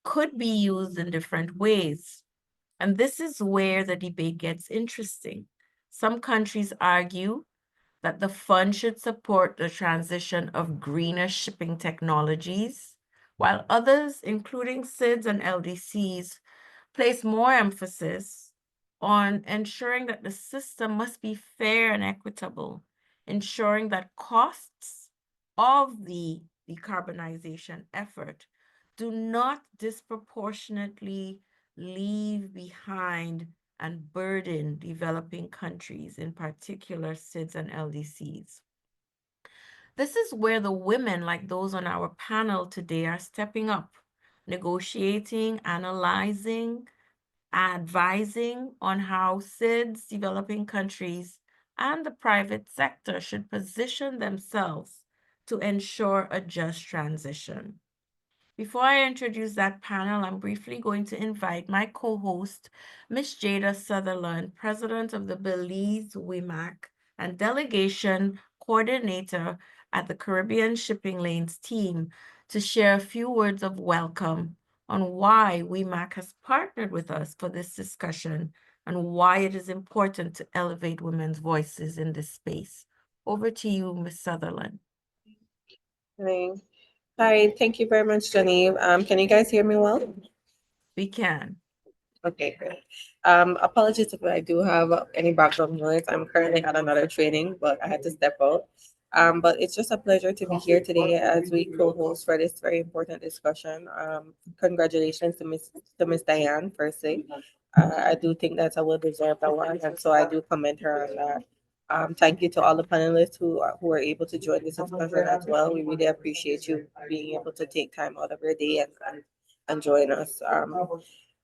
could be used in different ways. And this is where the debate gets interesting. Some countries argue that the fund should support the transition of greener shipping technologies, while others, including SIDS and LDCs, place more emphasis on ensuring that the system must be fair and equitable, ensuring that costs of the decarbonization effort do not disproportionately leave behind and burden developing countries, in particular SIDS and LDCs. This is where the women like those on our panel today are stepping up, negotiating, analyzing, advising on how SIDS, developing countries, and the private sector should position themselves to ensure a just transition. Before I introduce that panel, I'm briefly going to invite my co-host, Ms. Jada Sutherland, President of the Belize WIMAC and Delegation Coordinator at the Caribbean Shipping Lanes team, to share a few words of welcome on why WIMAC has partnered with us for this discussion and why it is important to elevate women's voices in this space. Over to you, Ms. Sutherland. Hi, thank you very much, Jenny. Can you guys hear me well? We can. Okay, great. Apologies if I do have any background noise. I'm currently at another training, but I had to step out. But it's just a pleasure to be here today as we co-host for this very important discussion. Congratulations to Miss Diane, firstly. I do think that's a well-deserved award, and so I do commend her on that. Thank you to all the panelists who are able to join this discussion as well. We really appreciate you being able to take time out of your day and join us.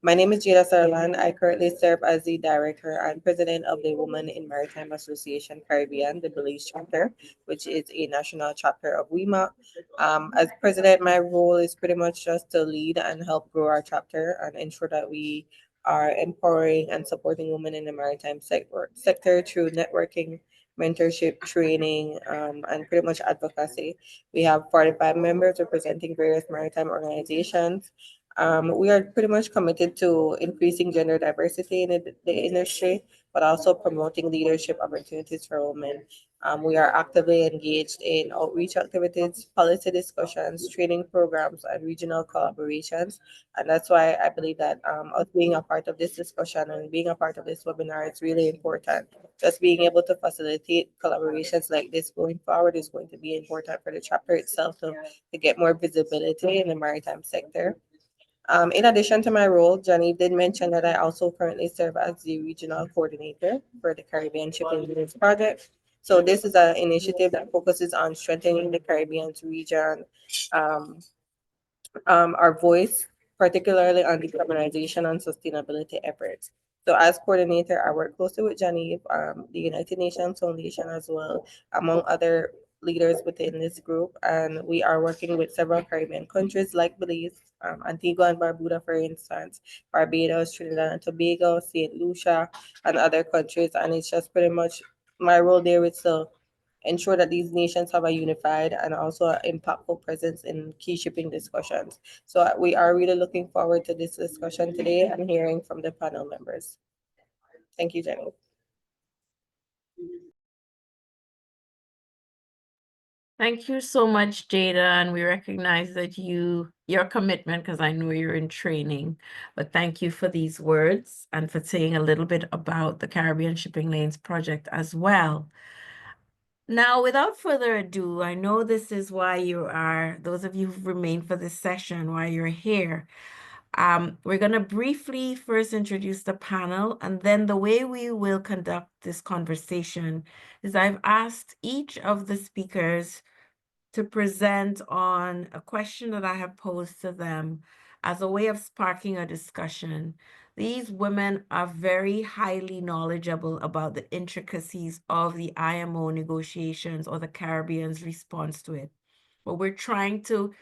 My name is Jada Sarlan. I currently serve as the director and president of the Women in Maritime Association Caribbean, the Belize chapter, which is a national chapter of WIMA. As president, my role is pretty much just to lead and help grow our chapter and ensure that we are empowering and supporting women in the maritime sector through networking, mentorship, training, and pretty much advocacy. We have 45 members representing various maritime organizations. We are pretty much committed to increasing gender diversity in the industry, but also promoting leadership opportunities for women. We are actively engaged in outreach activities, policy discussions, training programs, and regional collaborations. And that's why I believe that us being a part of this discussion and being a part of this webinar is really important. Just being able to facilitate collaborations like this going forward is going to be important for the chapter itself to get more visibility in the maritime sector. In addition to my role, Johnny did mention that I also currently serve as the regional coordinator for the Caribbean Shipping Leaders Project. So this is an initiative that focuses on strengthening the Caribbean's region, um, our voice, particularly on decarbonization and sustainability efforts. So as coordinator, I work closely with Janine, the United Nations Foundation as well, among other leaders within this group. And we are working with several Caribbean countries like Belize, Antigua and Barbuda, for instance, Barbados, Trinidad and Tobago, St. Lucia, and other countries. And it's just pretty much my role there is to ensure that these nations have a unified and also an impactful presence in key shipping discussions. So we are really looking forward to this discussion today and hearing from the panel members. Thank you, Jenny. Thank you so much, Jada, and we recognize that your commitment, because I know you're in training, but thank you for these words and for saying a little bit about the Caribbean Shipping Lanes project as well. Now, without further ado, I know this is why those of you who've remained for this session, why you're here. We're going to briefly first introduce the panel, and then the way we will conduct this conversation is I've asked each of the speakers to present on a question that I have posed to them as a way of sparking a discussion. These women are very highly knowledgeable about the intricacies of the IMO negotiations or the Caribbean's response to it. But we're trying to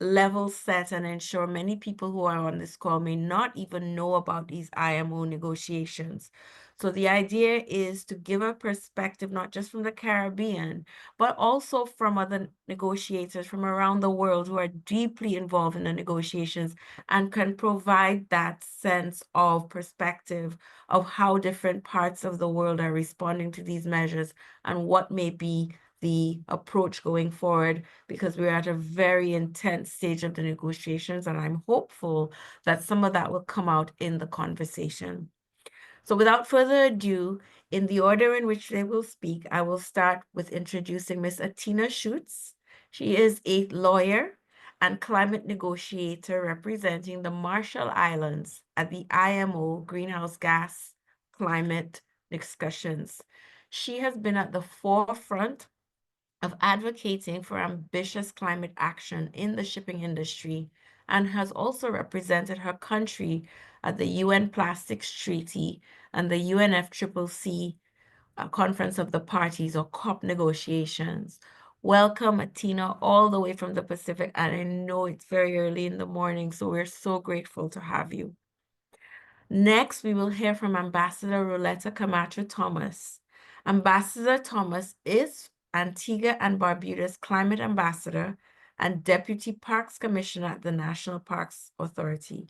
level set and ensure many people who are on this call may not even know about these IMO negotiations. So the idea is to give a perspective, not just from the Caribbean, but also from other negotiators from around the world who are deeply involved in the negotiations and can provide that sense of perspective of how different parts of the world are responding to these measures and what may be the approach going forward, because we're at a very intense stage of the negotiations, and I'm hopeful that some of that will come out in the conversation. So without further ado, in the order in which they will speak, I will start with introducing Ms. Atina Schutz. She is a lawyer and climate negotiator representing the Marshall Islands at the IMO Greenhouse Gas Climate Discussions. She has been at the forefront of advocating for ambitious climate action in the shipping industry and has also represented her country at the UN Plastics Treaty and the UNFCCC Conference of the Parties, or COP negotiations. Welcome, Atina, all the way from the Pacific, and I know it's very early in the morning, so we're so grateful to have you. Next, we will hear from Ambassador Roletta Camacho Thomas. Ambassador Thomas is Antigua and Barbuda's Climate Ambassador and Deputy Parks Commissioner at the National Parks Authority.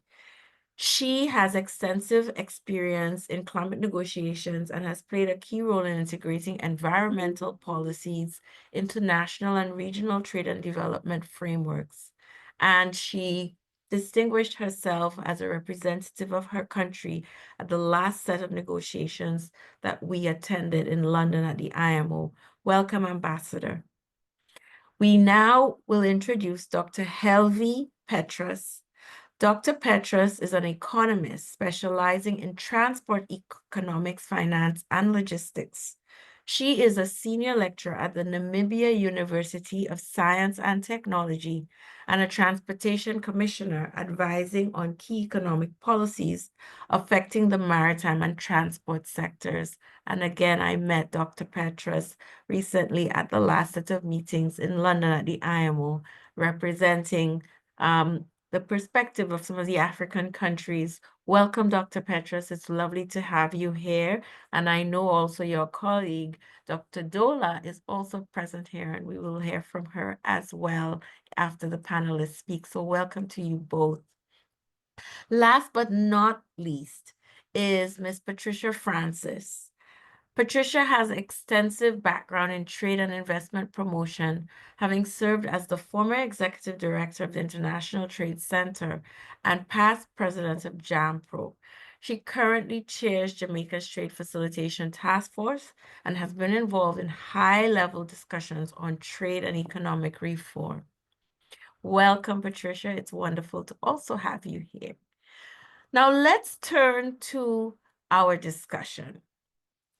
She has extensive experience in climate negotiations and has played a key role in integrating environmental policies into national and regional trade and development frameworks. And she distinguished herself as a representative of her country at the last set of negotiations that we attended in London at the IMO. Welcome, Ambassador. We now will introduce Dr. Helvi Petrus. Dr. Petrus is an economist specializing in transport economics, finance, and logistics. She is a senior lecturer at the Namibia University of Science and Technology and a transportation commissioner advising on key economic policies affecting the maritime and transport sectors. And again, I met Dr. Petrus recently at the last set of meetings in London at the IMO, representing the perspective of some of the African countries. Welcome, Dr. Petrus. It's lovely to have you here. And I know also your colleague, Dr. Dola, is also present here, and we will hear from her as well after the panelists speak. So welcome to you both. Last but not least is Ms. Patricia Francis. Patricia has extensive background in trade and investment promotion, having served as the former executive director of the International Trade Center and past president of JAMPRO. She currently chairs Jamaica's Trade Facilitation Task Force and has been involved in high-level discussions on trade and economic reform. Welcome, Patricia. It's wonderful to also have you here. Now let's turn to our discussion.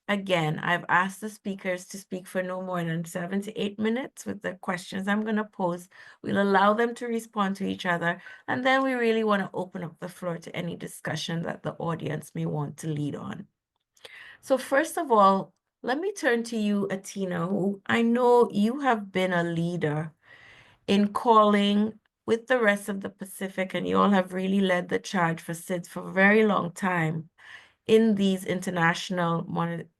Again, I've asked the speakers to speak for no more than 7 to 8 minutes with the questions I'm going to pose. We'll allow them to respond to each other, and then we really want to open up the floor to any discussion that the audience may want to lead on. So first of all, let me turn to you, Atina, who I know you have been a leader in calling with the rest of the Pacific, and you all have really led the charge for SIDS for a very long time in these international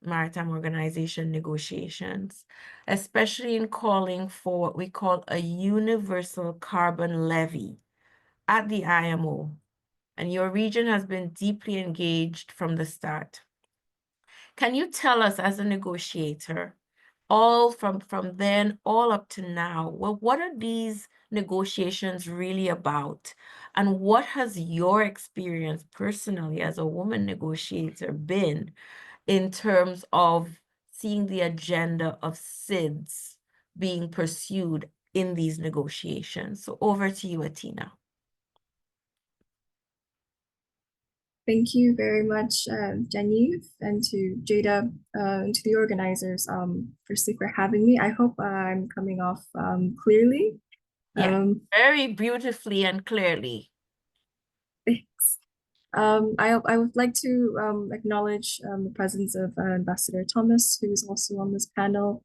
maritime organization negotiations, especially in calling for what we call a universal carbon levy at the IMO. And your region has been deeply engaged from the start. Can you tell us, as a negotiator, all from then all up to now, well, what are these negotiations really about? And what has your experience personally as a woman negotiator been in terms of seeing the agenda of SIDS being pursued in these negotiations? So over to you, Atina. Thank you very much, Genevieve, and to Jada, and to the organizers, firstly for having me. I hope I'm coming off clearly. Yeah, very beautifully and clearly. Thanks. I would like to acknowledge the presence of Ambassador Thomas, who is also on this panel,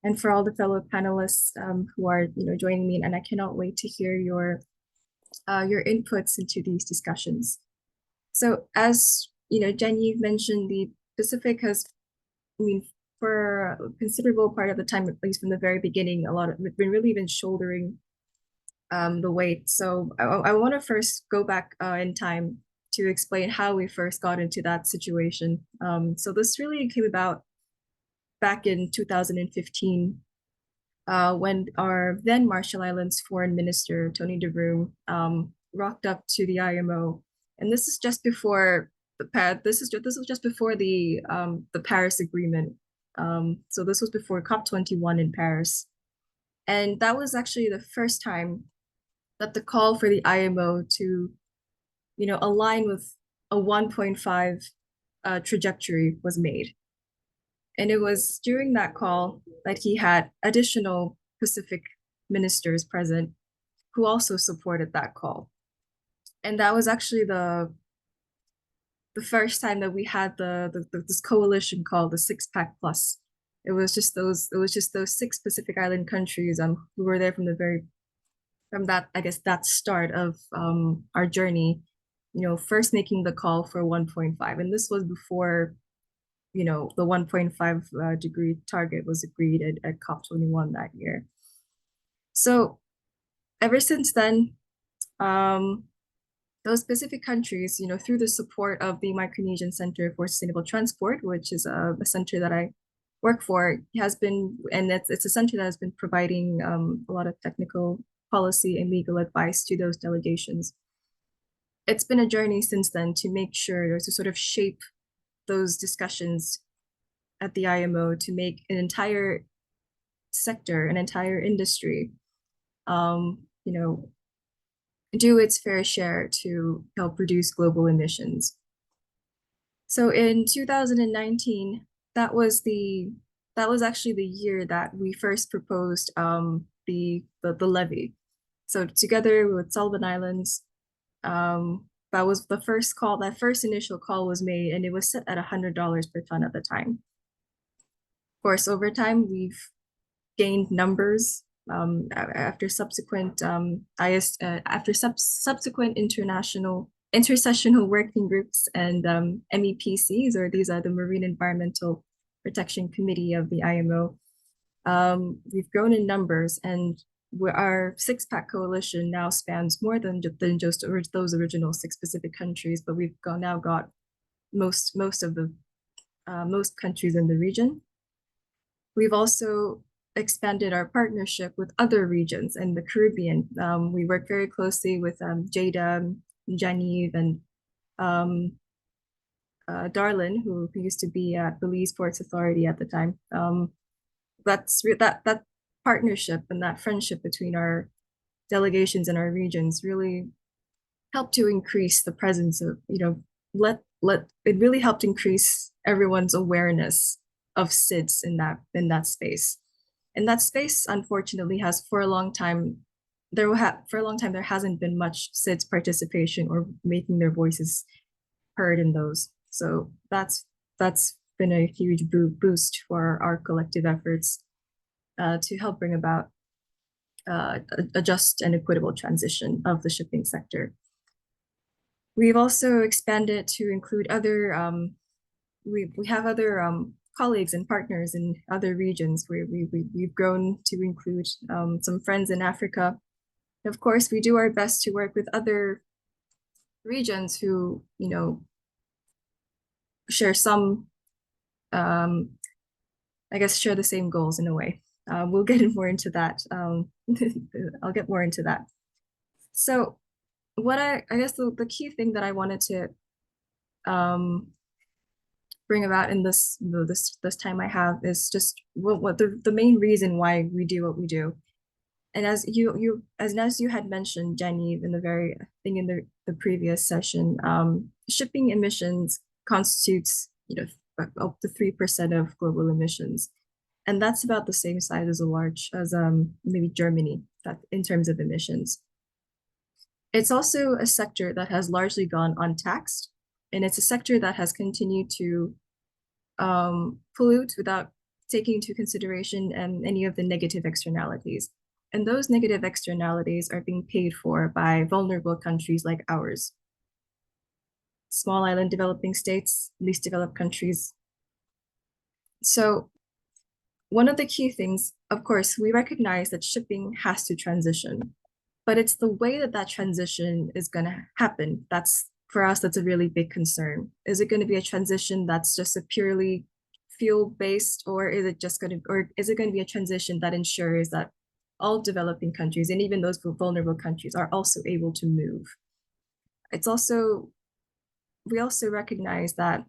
and for all the fellow panelists who are joining me, and I cannot wait to hear your inputs into these discussions. So as Genevieve mentioned, the Pacific has, for a considerable part of the time, at least from the very beginning, we've really been shouldering the weight. So I want to first go back in time to explain how we first got into that situation. So this really came about back in 2015, when our then Marshall Islands Foreign Minister, Tony DeBroom, rocked up to the IMO. And this is just before this was just before the Paris Agreement. So this was before COP21 in Paris. And that was actually the first time that the call for the IMO to align with a 1.5 trajectory was made. And it was during that call that he had additional Pacific ministers present who also supported that call. And that was actually the first time that we had this coalition called the Six Pack Plus. It was just those 6 Pacific Island countries who were there from that start of our journey, first making the call for 1.5. And this was before the 1.5 degree target was agreed at COP21 that year. So ever since then, those Pacific countries, through the support of the Micronesian Center for Sustainable Transport, which is a center that I work for, it's a center that has been providing a lot of technical policy and legal advice to those delegations. It's been a journey since then to make sure, to sort of shape those discussions at the IMO to make an entire sector, an entire industry, do its fair share to help reduce global emissions. So in 2019, that was the that was actually the year that we first proposed the levy. So together with Sullivan Islands, that was the first call. That first initial call was made, and it was set at $100 per ton at the time. Of course, over time we've gained numbers after subsequent subsequent international intersessional working groups and MEPCs, or these are the Marine Environmental Protection Committee of the IMO. We've grown in numbers, and our six-pack coalition now spans more than just those original 6 Pacific countries, but we've now got most countries in the region. We've also expanded our partnership with other regions in the Caribbean. We work very closely with Jada, Janive, and Darlin, who used to be at Belize Ports Authority at the time. That partnership and that friendship between our delegations and our regions really helped to increase the presence of, it really helped increase everyone's awareness of SIDS in that space. And that space, unfortunately, has for a long time there hasn't been much SIDS participation or making their voices heard in those. So that's been a huge boost for our collective efforts to help bring about a just and equitable transition of the shipping sector. We've also expanded to include other, we have other colleagues and partners in other regions where we've grown to include some friends in Africa. Of course, we do our best to work with other regions who, share some, I guess, share the same goals in a way. We'll get more into that. I'll get more into that. So what I guess the key thing that I wanted to bring about in this time I have is just what the main reason why we do what we do. And as you had mentioned, Jenny, in the previous session, shipping emissions constitutes up to 3% of global emissions, and that's about the same size as maybe Germany in terms of emissions. It's also a sector that has largely gone untaxed, and it's a sector that has continued to pollute without taking into consideration any of the negative externalities. And those negative externalities are being paid for by vulnerable countries like ours. Small island developing states, least developed countries. So one of the key things, of course, we recognize that shipping has to transition, but it's the way that transition is going to happen. For us, that's a really big concern. Is it going to be a transition that's just a purely fuel-based, or is it going to be a transition that ensures that all developing countries, and even those vulnerable countries, are also able to move? We also recognize that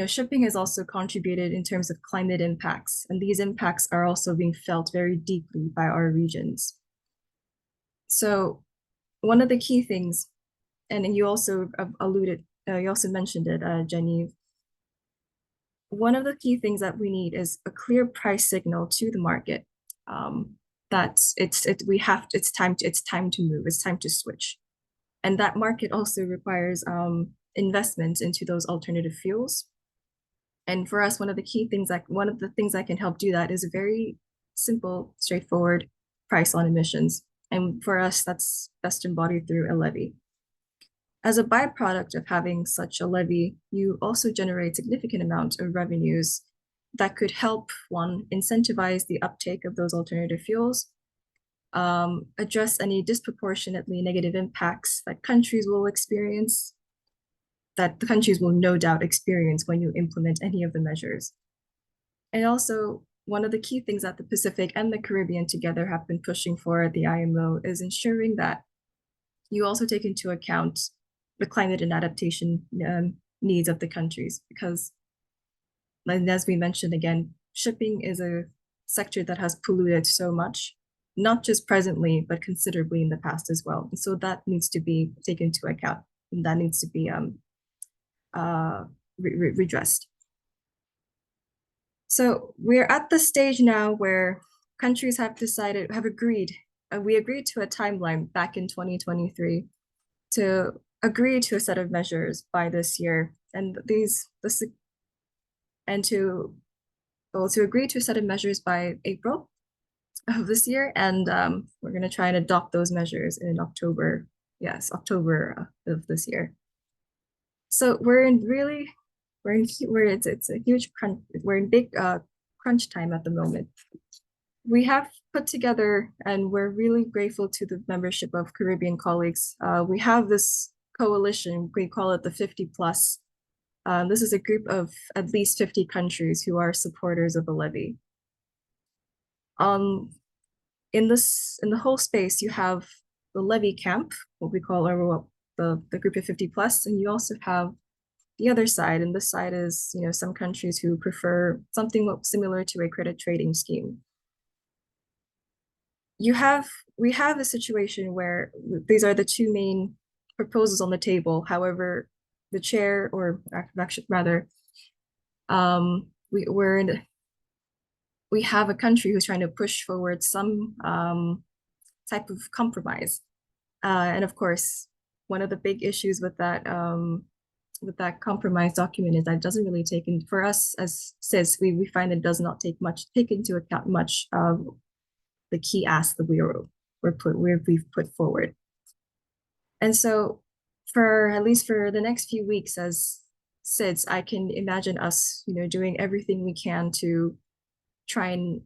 shipping has also contributed in terms of climate impacts, and these impacts are also being felt very deeply by our regions. So one of the key things, and you also you also mentioned it, Jenny, one of the key things that we need is a clear price signal to the market that it's time to move, it's time to switch. And that market also requires investment into those alternative fuels. And for us, one of the things that can help do that is a very simple, straightforward price on emissions. And for us, that's best embodied through a levy. As a byproduct of having such a levy, you also generate significant amount of revenues that could help, one, incentivize the uptake of those alternative fuels, address any disproportionately negative impacts that countries will experience, that the countries will no doubt experience when you implement any of the measures. And also, one of the key things that the Pacific and the Caribbean together have been pushing for at the IMO is ensuring that you also take into account the climate and adaptation needs of the countries, because, as we mentioned again, shipping is a sector that has polluted so much, not just presently, but considerably in the past as well. And so that needs to be taken into account, and that needs to be redressed. So we're at the stage now where countries have agreed, we agreed to a timeline back in 2023 to agree to a set of measures by this year. And to agree to a set of measures by April of this year. And we're going to try and adopt those measures in October. Yes, October of this year. So it's a huge crunch. We're in big crunch time at the moment. We have put together, and we're really grateful to the membership of Caribbean colleagues. We have this coalition, we call it the 50 plus. This is a group of at least 50 countries who are supporters of the levy. In the whole space, you have the levy camp, what we call the group of 50 plus, and you also have the other side, and this side is, some countries who prefer something similar to a credit trading scheme. We have a situation where these are the two main proposals on the table. However, the chair, or actually rather, we have a country who's trying to push forward some type of compromise. And of course, one of the big issues with that compromise document is that it doesn't really take in, for us as CIS, we find it does not take into account much of the key asks that we've put forward. And so at least for the next few weeks as SIDS, I can imagine us, doing everything we can to try and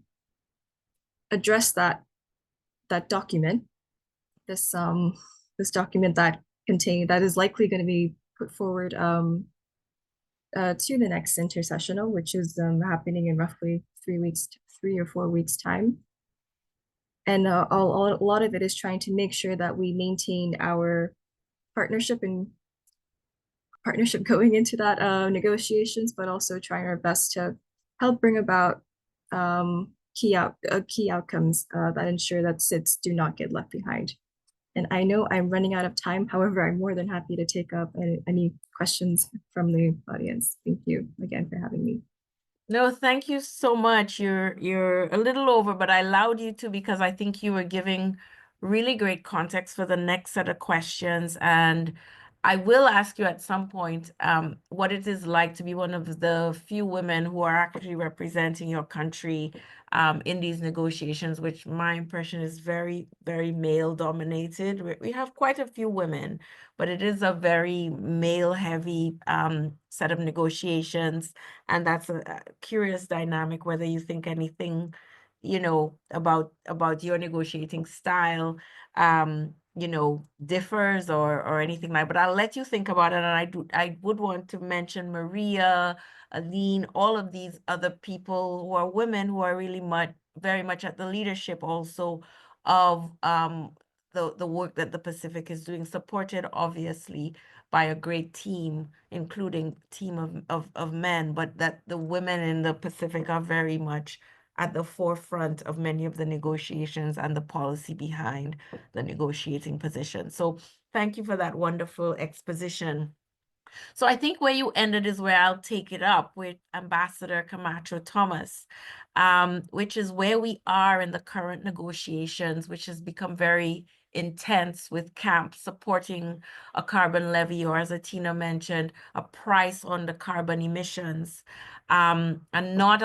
address that document, this document that is likely going to be put forward to the next intersessional, which is happening in roughly 3 or 4 weeks time. And a lot of it is trying to make sure that we maintain our partnership going into that negotiations, but also trying our best to help bring about key outcomes that ensure that SIDS do not get left behind. And I know I'm running out of time. However, I'm more than happy to take up any questions from the audience. Thank you again for having me. No, thank you so much. You're a little over, but I allowed you to because I think you were giving really great context for the next set of questions. And I will ask you at some point what it is like to be one of the few women who are actually representing your country in these negotiations, which my impression is very, very male dominated. We have quite a few women, but it is a very male heavy set of negotiations. And that's a curious dynamic, whether you think anything, about your negotiating style, differs or anything like, but I'll let you think about it. And I would want to mention Maria, Aline, all of these other people who are women who are really very much at the leadership also of the work that the Pacific is doing, supported obviously by a great team, including team of men, but that the women in the Pacific are very much at the forefront of many of the negotiations and the policy behind the negotiating position. So thank you for that wonderful exposition. So I think where you ended is where I'll take it up with Ambassador Camacho Thomas, which is where we are in the current negotiations, which has become very intense with CAMP supporting a carbon levy, or as Atina mentioned, a price on the carbon emissions, and not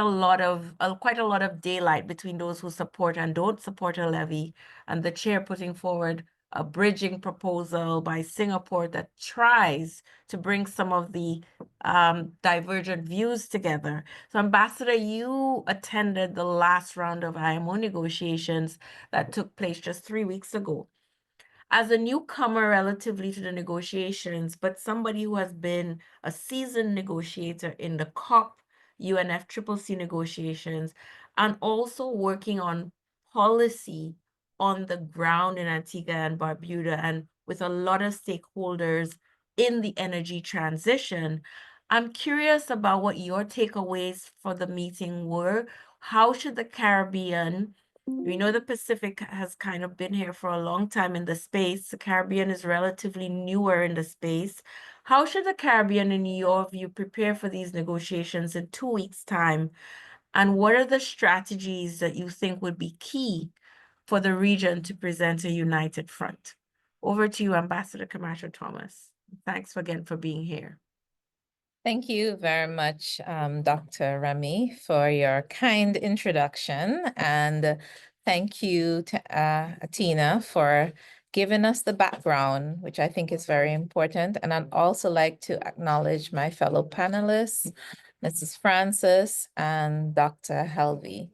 quite a lot of daylight between those who support and don't support a levy, and the chair putting forward a bridging proposal by Singapore that tries to bring some of the divergent views together. So Ambassador, you attended the last round of IMO negotiations that took place just 3 weeks ago. As a newcomer relatively to the negotiations, but somebody who has been a seasoned negotiator in the COP, UNFCCC negotiations, and also working on policy on the ground in Antigua and Barbuda and with a lot of stakeholders in the energy transition, I'm curious about what your takeaways for the meeting were. How should the Caribbean, we know the Pacific has kind of been here for a long time in the space. The Caribbean is relatively newer in the space. How should the Caribbean, in your view, prepare for these negotiations in 2 weeks' time? And what are the strategies that you think would be key for the region to present a united front? Over to you, Ambassador Camacho Thomas. Thanks again for being here. Thank you very much, Dr. Remy, for your kind introduction. And thank you to Atina for giving us the background, which I think is very important. And I'd also like to acknowledge my fellow panelists, Mrs. Francis and Dr. Helvey.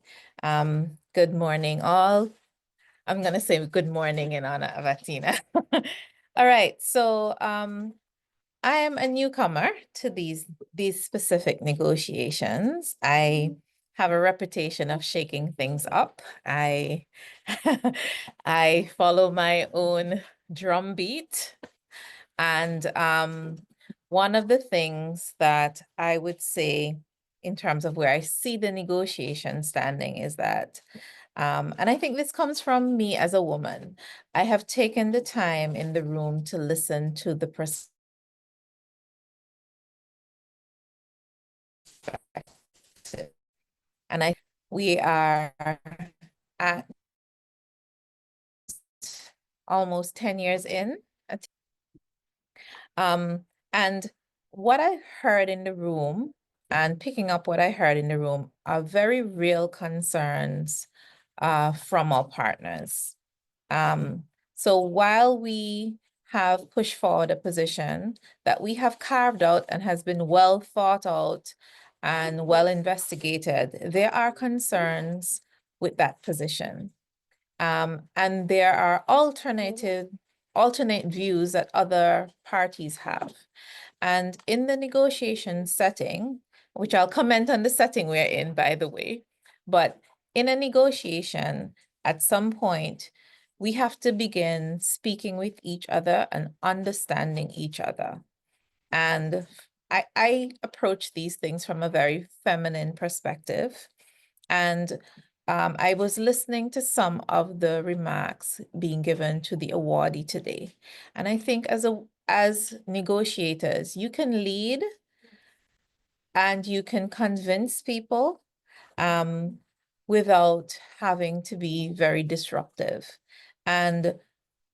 Good morning, all. I'm going to say good morning in honor of Atina. All right, so I am a newcomer to these specific negotiations. I have a reputation of shaking things up. I I follow my own drumbeat. And one of the things that I would say in terms of where I see the negotiation standing is that, and I think this comes from me as a woman, I have taken the time in the room to listen to the perspective. And we are at almost 10 years in. And what I heard in the room and picking up what I heard in the room are very real concerns from our partners. So while we have pushed forward a position that we have carved out and has been well thought out and well investigated, there are concerns with that position. And there are alternate views that other parties have. And in the negotiation setting, which I'll comment on the setting we're in, by the way, but in a negotiation, at some point, we have to begin speaking with each other and understanding each other. And I approach these things from a very feminine perspective. And I was listening to some of the remarks being given to the awardee today. And I think as negotiators, you can lead and you can convince people without having to be very disruptive. And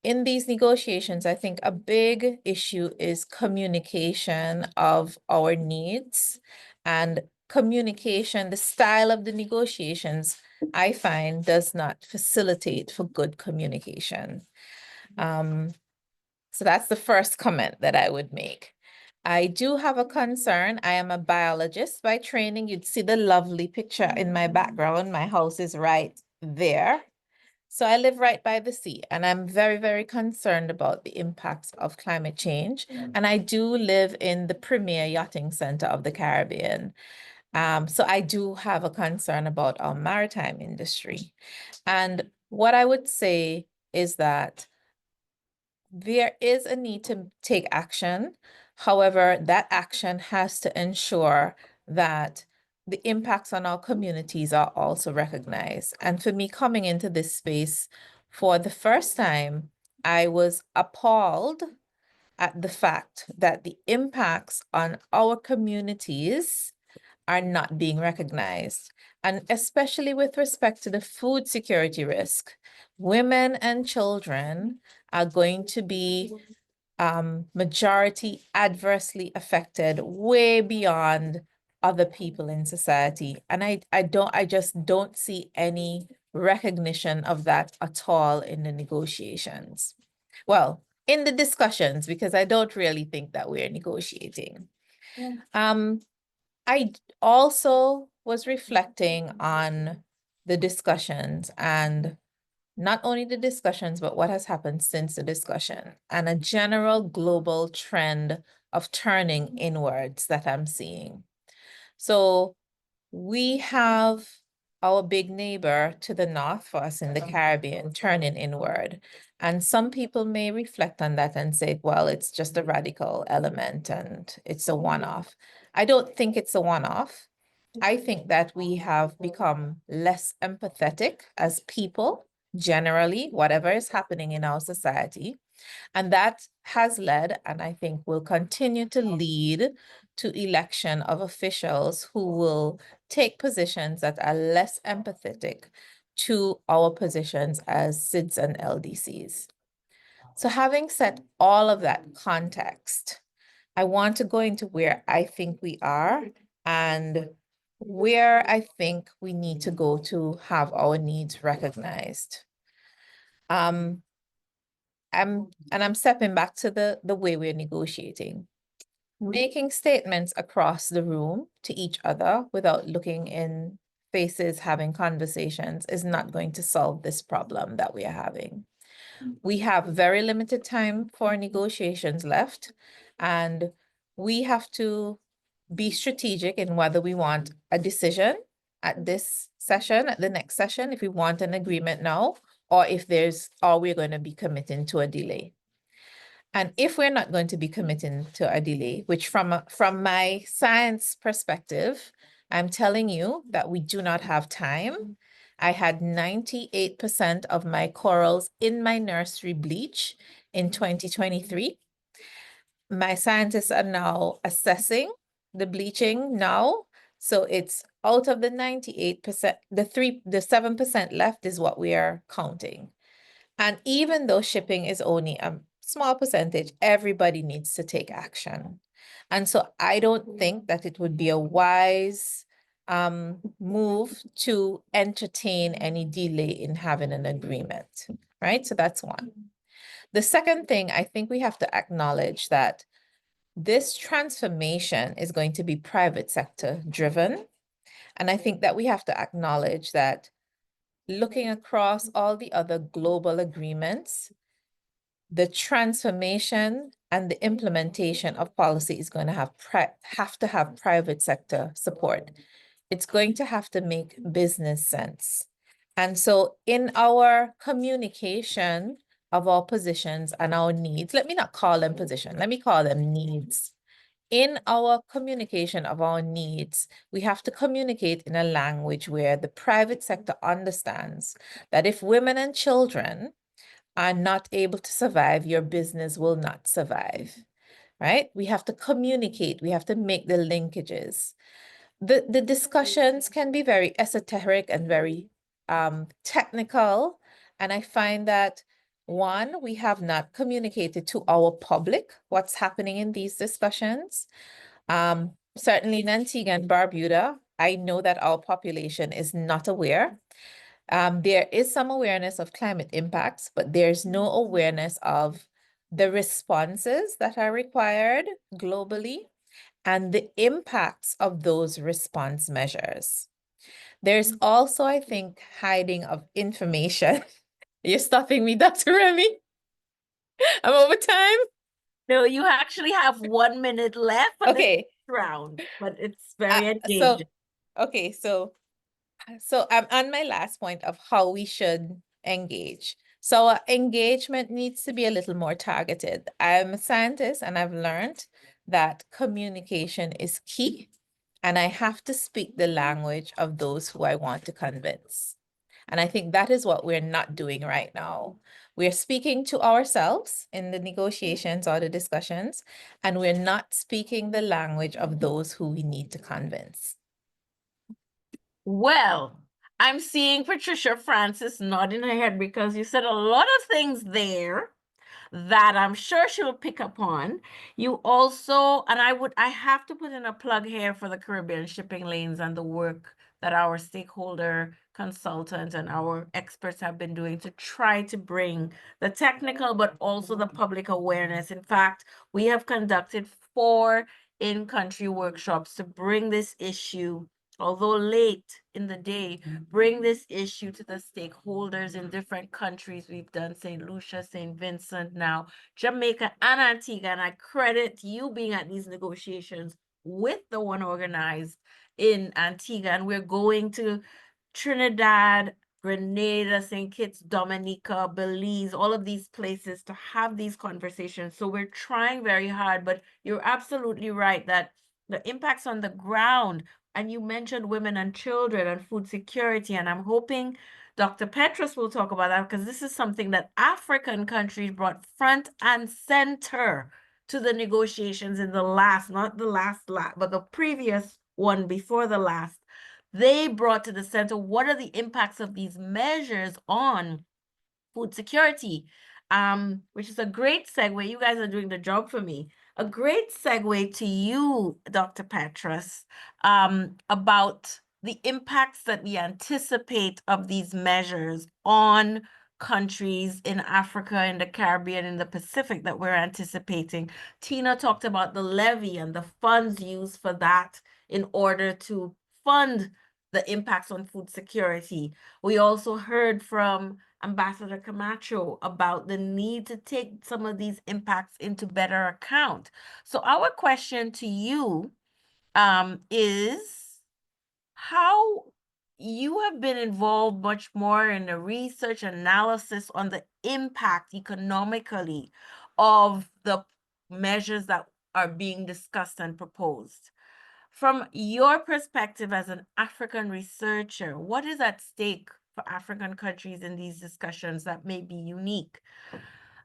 in these negotiations, I think a big issue is communication of our needs and communication, the style of the negotiations, I find does not facilitate for good communication. So that's the first comment that I would make. I do have a concern. I am a biologist by training. You'd see the lovely picture in my background. My house is right there. So I live right by the sea, and I'm very, very concerned about the impacts of climate change. And I do live in the premier yachting center of the Caribbean. So I do have a concern about our maritime industry. And what I would say is that there is a need to take action. However, that action has to ensure that the impacts on our communities are also recognized. And for me, coming into this space for the first time, I was appalled at the fact that the impacts on our communities are not being recognized. And especially with respect to the food security risk, women and children are going to be majority adversely affected way beyond other people in society. And I just don't see any recognition of that at all in the negotiations. Well, in the discussions, because I don't really think that we're negotiating. I also was reflecting on the discussions, and not only the discussions, but what has happened since the discussion and a general global trend of turning inwards that I'm seeing. So we have our big neighbor to the north for us in the Caribbean turning inward. And some people may reflect on that and say, well, it's just a radical element and it's a one-off. I don't think it's a one-off. I think that we have become less empathetic as people, generally, whatever is happening in our society. And that has led, and I think will continue to lead to election of officials who will take positions that are less empathetic to our positions as SIDS and LDCs. So having set all of that context, I want to go into where I think we are and where I think we need to go to have our needs recognized. I'm stepping back to the way we're negotiating. Making statements across the room to each other without looking in faces, having conversations is not going to solve this problem that we are having. We have very limited time for negotiations left, and we have to be strategic in whether we want a decision at this session, at the next session, if we want an agreement now, or if we're going to be committing to a delay. And if we're not going to be committing to a delay, which from my science perspective, I'm telling you that we do not have time. I had 98% of my corals in my nursery bleach in 2023. My scientists are now assessing the bleaching now. So it's out of the 98%, the 7% left is what we are counting. And even though shipping is only a small percentage, everybody needs to take action. And so I don't think that it would be a wise move to entertain any delay in having an agreement, right? So that's one. The second thing, I think we have to acknowledge that this transformation is going to be private sector driven. And I think that we have to acknowledge that looking across all the other global agreements, the transformation and the implementation of policy is going to have to have private sector support. It's going to have to make business sense. And so in our communication of our positions and our needs, let me not call them position, let me call them needs. In our communication of our needs, we have to communicate in a language where the private sector understands that if women and children are not able to survive, your business will not survive, right? We have to communicate, we have to make the linkages. The discussions can be very esoteric and very technical. And I find that one, we have not communicated to our public what's happening in these discussions. Certainly in Antigua and Barbuda, I know that our population is not aware. There is some awareness of climate impacts, but there's no awareness of the responses that are required globally and the impacts of those response measures. There's also, I think, hiding of information. You're stopping me, Dr. Remy? I'm over time? No, you actually have 1 minute left for Okay. this round, but it's very engaging. So I'm on my last point of how we should engage. So engagement needs to be a little more targeted. I'm a scientist and I've learned that communication is key, and I have to speak the language of those who I want to convince. And I think that is what we're not doing right now. We're speaking to ourselves in the negotiations or the discussions, and we're not speaking the language of those who we need to convince. Well, I'm seeing Patricia Francis nodding her head because you said a lot of things there that I'm sure she'll pick up on. You also, and I have to put in a plug here for the Caribbean shipping lanes and the work that our stakeholder consultant and our experts have been doing to try to bring the technical, but also the public awareness. In fact, we have conducted 4 in-country workshops to bring this issue, although late in the day, bring this issue to the stakeholders in different countries. We've done St. Lucia, St. Vincent, now Jamaica and Antigua, and I credit you being at these negotiations with the one organized in Antigua, and we're going to Trinidad, Grenada, St. Kitts, Dominica, Belize, all of these places to have these conversations. So we're trying very hard, but you're absolutely right that the impacts on the ground, and you mentioned women and children and food security, and I'm hoping Dr. Petrus will talk about that because this is something that African countries brought front and center to the negotiations in the last, not the last, but the previous one before the last. they brought to the center what are the impacts of these measures on food security, which is a great segue. You guys are doing the job for me. A great segue to you, Dr. Petrus, about the impacts that we anticipate of these measures on countries in Africa, in the Caribbean, in the Pacific that we're anticipating. Tina talked about the levy and the funds used for that in order to fund the impacts on food security. We also heard from Ambassador Camacho about the need to take some of these impacts into better account. So our question to you is how you have been involved much more in the research analysis on the impact economically of the measures that are being discussed and proposed. From your perspective as an African researcher, what is at stake for African countries in these discussions that may be unique?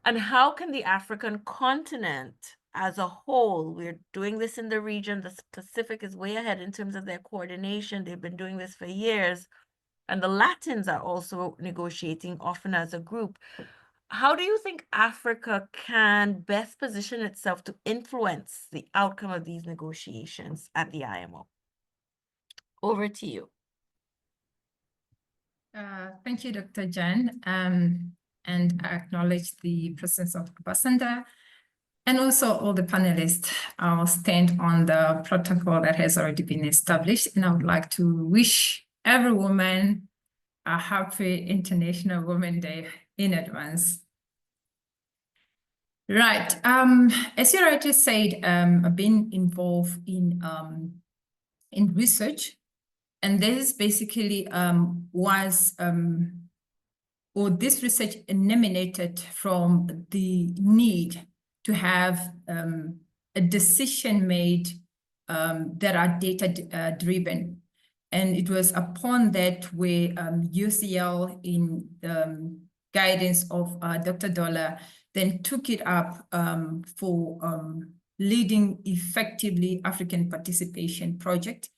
And how can the African continent as a whole, we're doing this in the region, the Pacific is way ahead in terms of their coordination. They've been doing this for years. And the Latins are also negotiating often as a group. How do you think Africa can best position itself to influence the outcome of these negotiations at the IMO? Over to you. Thank you, Dr. Jan. And I acknowledge the presence of Ambassador and also all the panelists. I'll stand on the protocol that has already been established, and I would like to wish every woman a happy International Women's Day in advance. Right. As you already said, I've been involved in research, and this basically this research emanated from the need to have a decision made that are data driven. And it was upon that where UCL, in the guidance of Dr. Dollar, then took it up for leading effectively African participation project,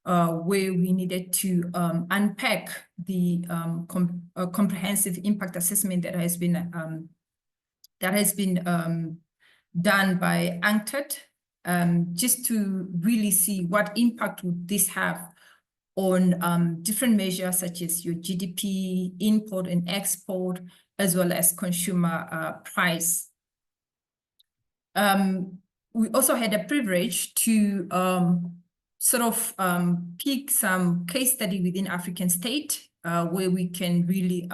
where we needed to unpack the comprehensive impact assessment that has been done by UNCTAD, just to really see what impact would this have on different measures such as your GDP, import and export, as well as consumer price. We also had a privilege to pick some case study within African state where we can really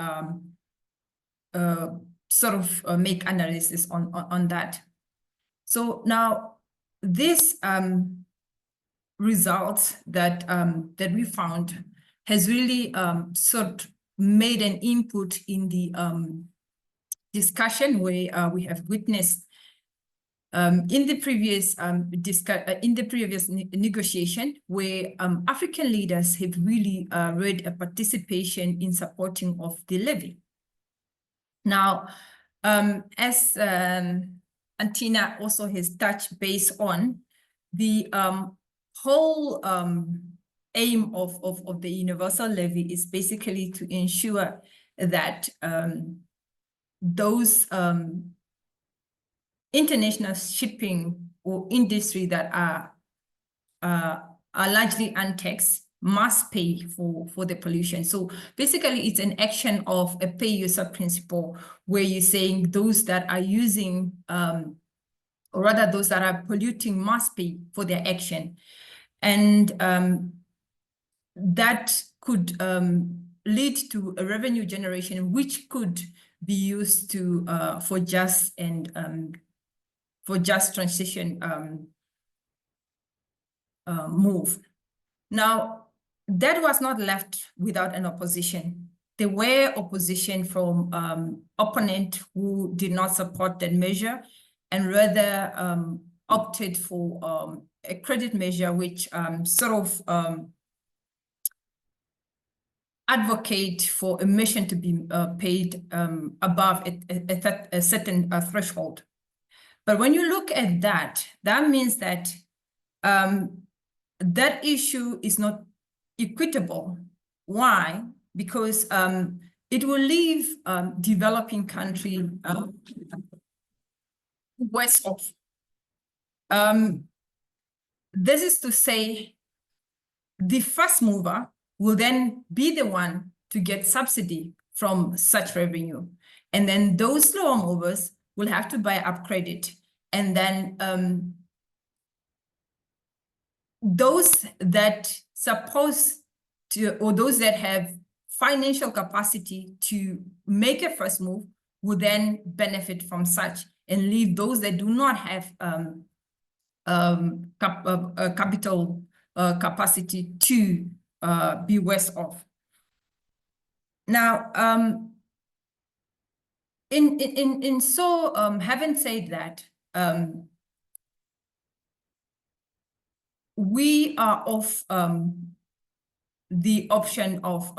make analysis on that. So now this results that we found has really made an input in the discussion where we have witnessed in the previous negotiation, where African leaders have really read a participation in supporting of the levy. Now, as Antina also has touched base on, the whole aim of the universal levy is basically to ensure that those international shipping or industry that are largely untaxed must pay for the pollution. So basically it's an action of a pay user principle, where you're saying those that are using, or rather those that are polluting must pay for their action. And that could lead to a revenue generation, which could be used to for just transition move. Now, that was not left without an opposition. There were opposition from opponent who did not support that measure and rather opted for a credit measure which advocate for emission to be paid above a certain threshold. But when you look at that, that means that that issue is not equitable. Why? Because it will leave developing country worse off. This is to say, the first mover will then be the one to get subsidy from such revenue. And then those slower movers will have to buy up credit. And then those that those that have financial capacity to make a first move will then benefit from such, and leave those that do not have capital capacity to be worse off. Now, having said that, we are of the option of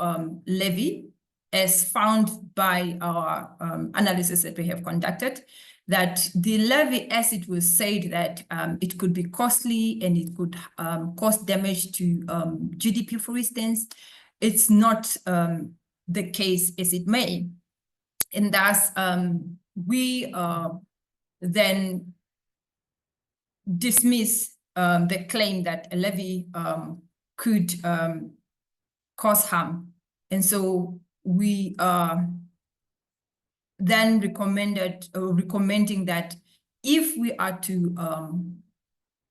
levy, as found by our analysis that we have conducted, that the levy, as it was said, that it could be costly and it could cause damage to GDP, for instance. It's not the case as it may. And thus, we then dismiss the claim that a levy could cause harm. And so we then recommending that if we are to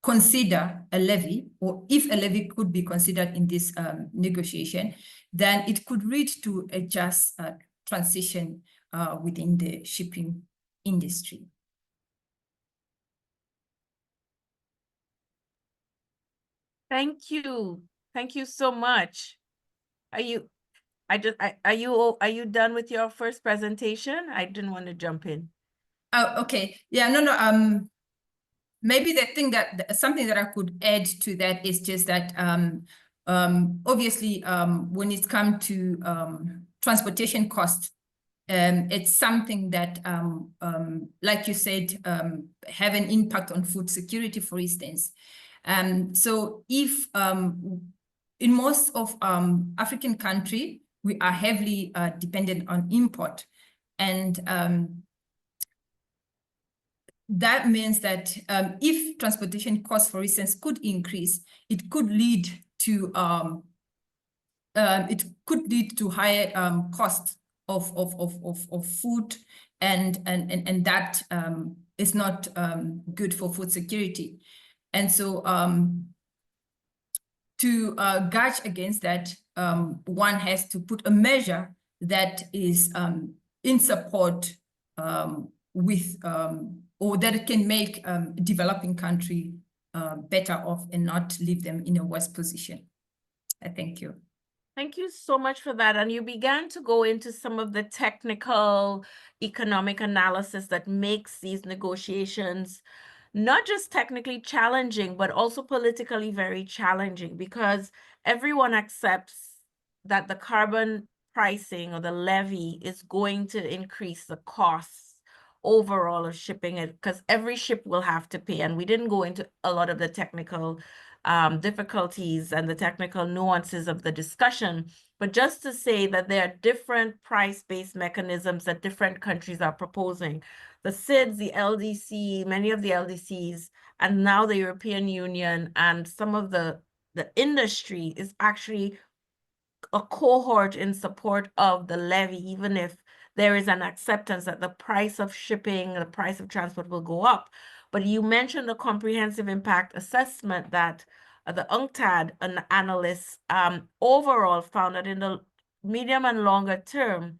consider a levy, or if a levy could be considered in this negotiation, then it could lead to a just transition within the shipping industry. Thank you. Thank you so much. Are you done with your first presentation? I didn't want to jump in. Oh, okay. Yeah, no. Maybe the thing something that I could add to that is just that obviously when it comes to transportation costs, it's something that, like you said, have an impact on food security, for instance. So if in most of African countries, we are heavily dependent on import, and that means that if transportation costs, for instance, could increase, it could lead to higher costs of food, and that is not good for food security. And so to guard against that, one has to put a measure that is in support with or that it can make developing country better off and not leave them in a worse position. I thank you. Thank you so much for that. And you began to go into some of the technical economic analysis that makes these negotiations not just technically challenging, but also politically very challenging, because everyone accepts that the carbon pricing or the levy is going to increase the costs overall of shipping it, because every ship will have to pay. And we didn't go into a lot of the technical difficulties and the technical nuances of the discussion, but just to say that there are different price-based mechanisms that different countries are proposing. The SIDS, the LDC, many of the LDCs, and now the European Union and some of the industry is actually a cohort in support of the levy, even if there is an acceptance that the price of shipping, the price of transport will go up. But you mentioned the comprehensive impact assessment that the UNCTAD analysts overall found that in the medium and longer term,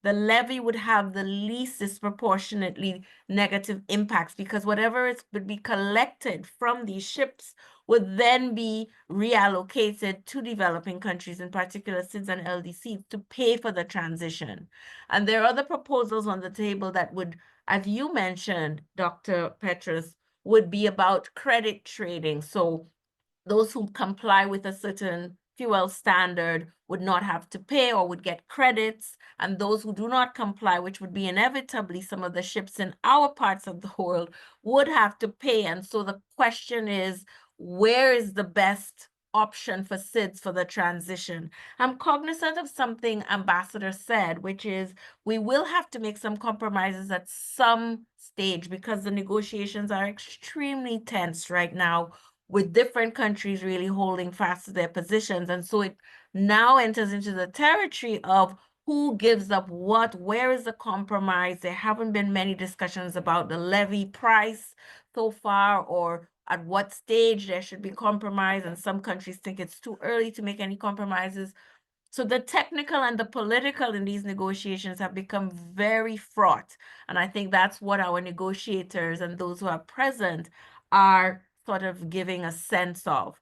the levy would have the least disproportionately negative impacts, because whatever would be collected from these ships would then be reallocated to developing countries, in particular SIDS and LDC, to pay for the transition. And there are other proposals on the table that would, as you mentioned, Dr. Petrus, would be about credit trading. So those who comply with a certain fuel standard would not have to pay or would get credits, and those who do not comply, which would be inevitably some of the ships in our parts of the world, would have to pay. And so the question is, where is the best option for SIDS for the transition. I'm cognizant of something Ambassador said, which is we will have to make some compromises at some stage because the negotiations are extremely tense right now, with different countries really holding fast to their positions. And so it now enters into the territory of who gives up what, where is the compromise? There haven't been many discussions about the levy price so far, or at what stage there should be compromise, and some countries think it's too early to make any compromises. So the technical and the political in these negotiations have become very fraught. And I think that's what our negotiators and those who are present are sort of giving a sense of.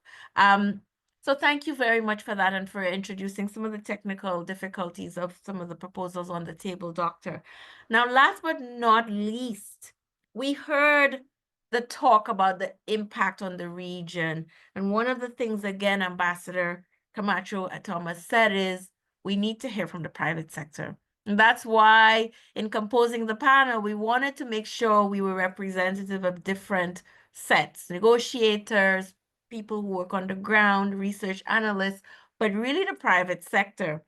So thank you very much for that and for introducing some of the technical difficulties of some of the proposals on the table, Doctor. Now, last but not least, we heard the talk about the impact on the region. And one of the things, again, Ambassador Camacho Thomas said is we need to hear from the private sector. And that's why in composing the panel, we wanted to make sure we were representative of different sets, negotiators, people who work on the ground, research analysts, but really the private sector.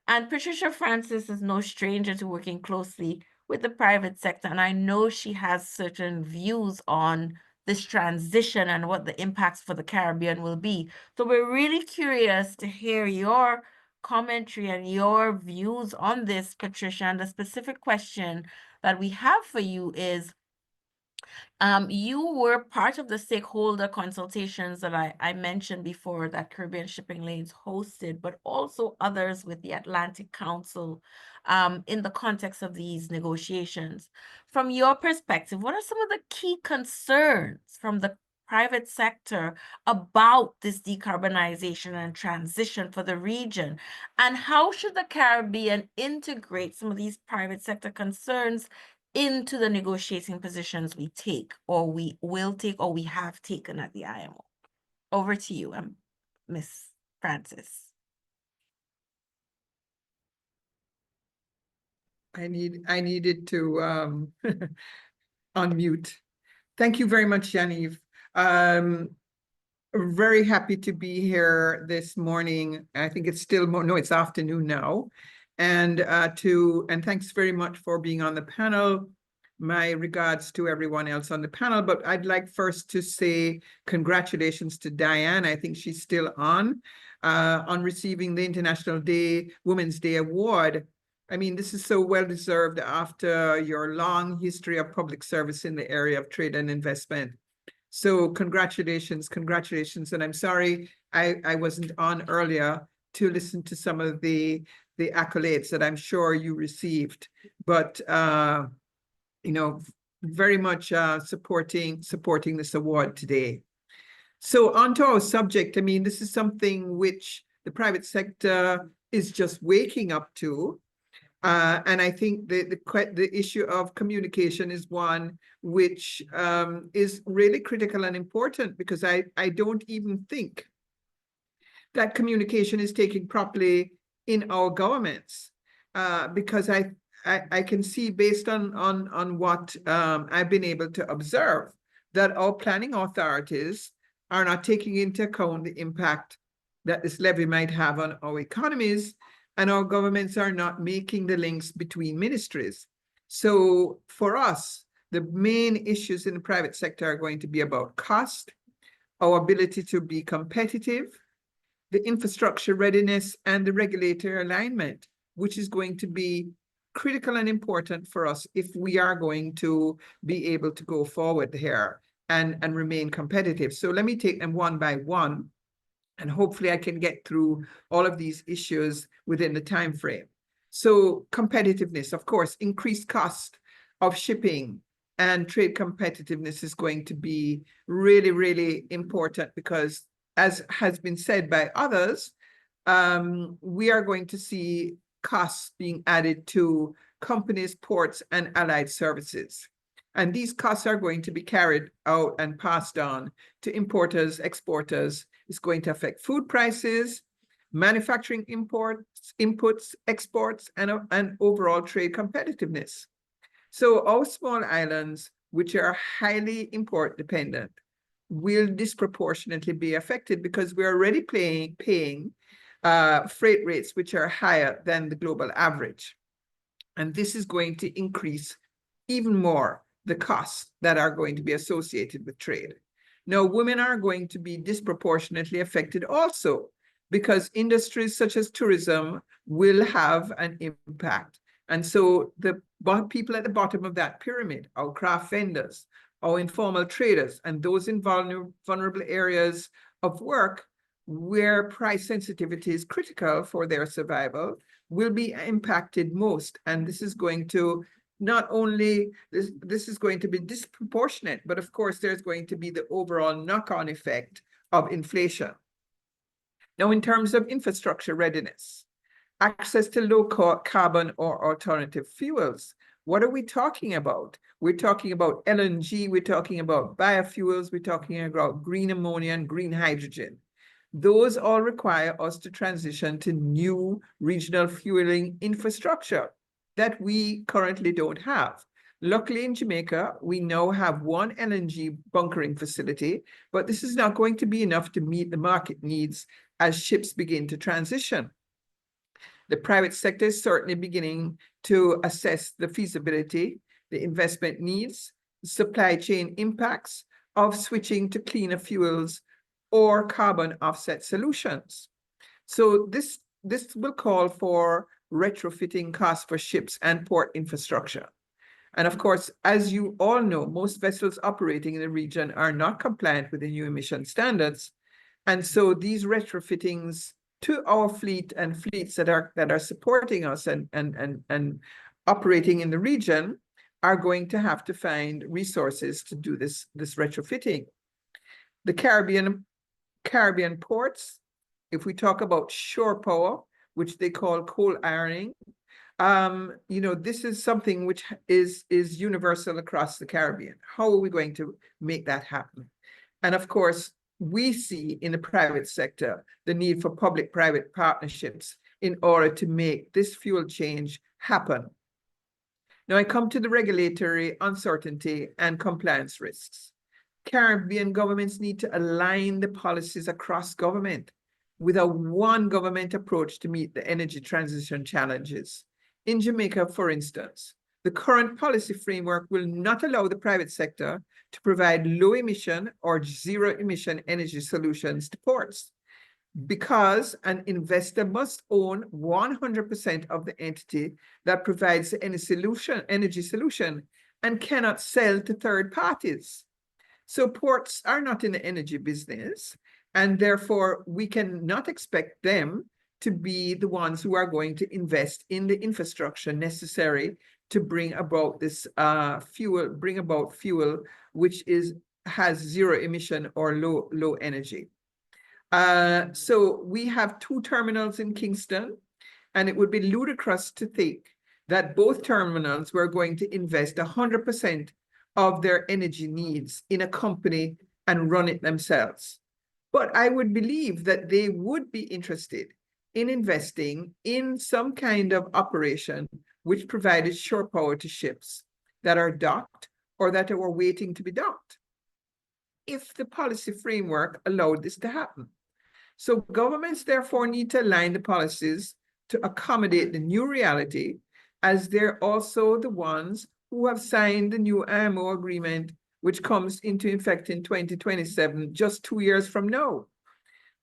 And Patricia Francis is no stranger to working closely with the private sector. And I know she has certain views on this transition and what the impacts for the Caribbean will be. So we're really curious to hear your commentary and your views on this, Patricia. And the specific question that we have for you is, you were part of the stakeholder consultations that I mentioned before that Caribbean Shipping Lanes hosted, but also others with the Atlantic Council in the context of these negotiations. From your perspective, what are some of the key concerns from the private sector about this decarbonization and transition for the region? And how should the Caribbean integrate some of these private sector concerns into the negotiating positions we take, or we will take, or we have taken at the IMO? Over to you, Miss Francis. I needed to unmute. Thank you very much, Genevieve. Very happy to be here this morning. I think it's still no, it's afternoon now. And thanks very much for being on the panel. My regards to everyone else on the panel, but I'd like first to say congratulations to Diane. I think she's still on receiving the International Women's Day Award. I mean, this is so well deserved after your long history of public service in the area of trade and investment. So congratulations. And I'm sorry I wasn't on earlier to listen to some of the accolades that I'm sure you received, but you know, very much supporting this award today. So on to our subject, I mean, this is something which the private sector is just waking up to. And I think the issue of communication is one which is really critical and important, because I don't even think that communication is taken properly in our governments, because I can see, based on what I've been able to observe, that our planning authorities are not taking into account the impact that this levy might have on our economies, and our governments are not making the links between ministries. So for us, the main issues in the private sector are going to be about cost, our ability to be competitive, the infrastructure readiness, and the regulatory alignment, which is going to be critical and important for us if we are going to be able to go forward here and remain competitive. So let me take them one by one, and hopefully I can get through all of these issues within the time frame. So competitiveness, of course, increased cost of shipping and trade competitiveness is going to be really, really important, because, as has been said by others, we are going to see costs being added to companies, ports, and allied services. And these costs are going to be carried out and passed on to importers, exporters. It's going to affect food prices, manufacturing inputs, exports, and overall trade competitiveness. So our small islands, which are highly import dependent, will disproportionately be affected because we're already paying freight rates which are higher than the global average. And this is going to increase even more the costs that are going to be associated with trade. Now, women are going to be disproportionately affected also because industries such as tourism will have an impact. And so the people at the bottom of that pyramid, our craft vendors, our informal traders, and those in vulnerable areas of work where price sensitivity is critical for their survival, will be impacted most. And this is going to not only, this is going to be disproportionate, but of course, there's going to be the overall knock-on effect of inflation. Now, in terms of infrastructure readiness, access to low carbon or alternative fuels, what are we talking about? We're talking about LNG, we're talking about biofuels, we're talking about green ammonia and green hydrogen. Those all require us to transition to new regional fueling infrastructure that we currently don't have. Luckily in Jamaica, we now have one LNG bunkering facility, but this is not going to be enough to meet the market needs as ships begin to transition. The private sector is certainly beginning to assess the feasibility, the investment needs, supply chain impacts of switching to cleaner fuels or carbon offset solutions. So this will call for retrofitting costs for ships and port infrastructure. And of course, as you all know, most vessels operating in the region are not compliant with the new emission standards. And so these retrofittings to our fleet and fleets that are supporting us and operating in the region are going to have to find resources to do this retrofitting. The Caribbean ports, if we talk about shore power, which they call coal ironing, this is something which is universal across the Caribbean. How are we going to make that happen? And of course, we see in the private sector the need for public-private partnerships in order to make this fuel change happen. Now I come to the regulatory uncertainty and compliance risks. Caribbean governments need to align the policies across government with a one government approach to meet the energy transition challenges. In Jamaica, for instance, the current policy framework will not allow the private sector to provide low emission or zero emission energy solutions to ports because an investor must own 100% of the entity that provides the energy solution and cannot sell to third parties. So ports are not in the energy business, and therefore we cannot expect them to be the ones who are going to invest in the infrastructure necessary to bring about this fuel which has zero emission or low energy. So we have 2 terminals in Kingston, and it would be ludicrous to think that both terminals were going to invest 100% of their energy needs in a company and run it themselves. But I would believe that they would be interested in investing in some kind of operation which provided shore power to ships that are docked or that are waiting to be docked, if the policy framework allowed this to happen. So governments therefore need to align the policies to accommodate the new reality, as they're also the ones who have signed the new IMO agreement, which comes into effect in 2027, just 2 years from now.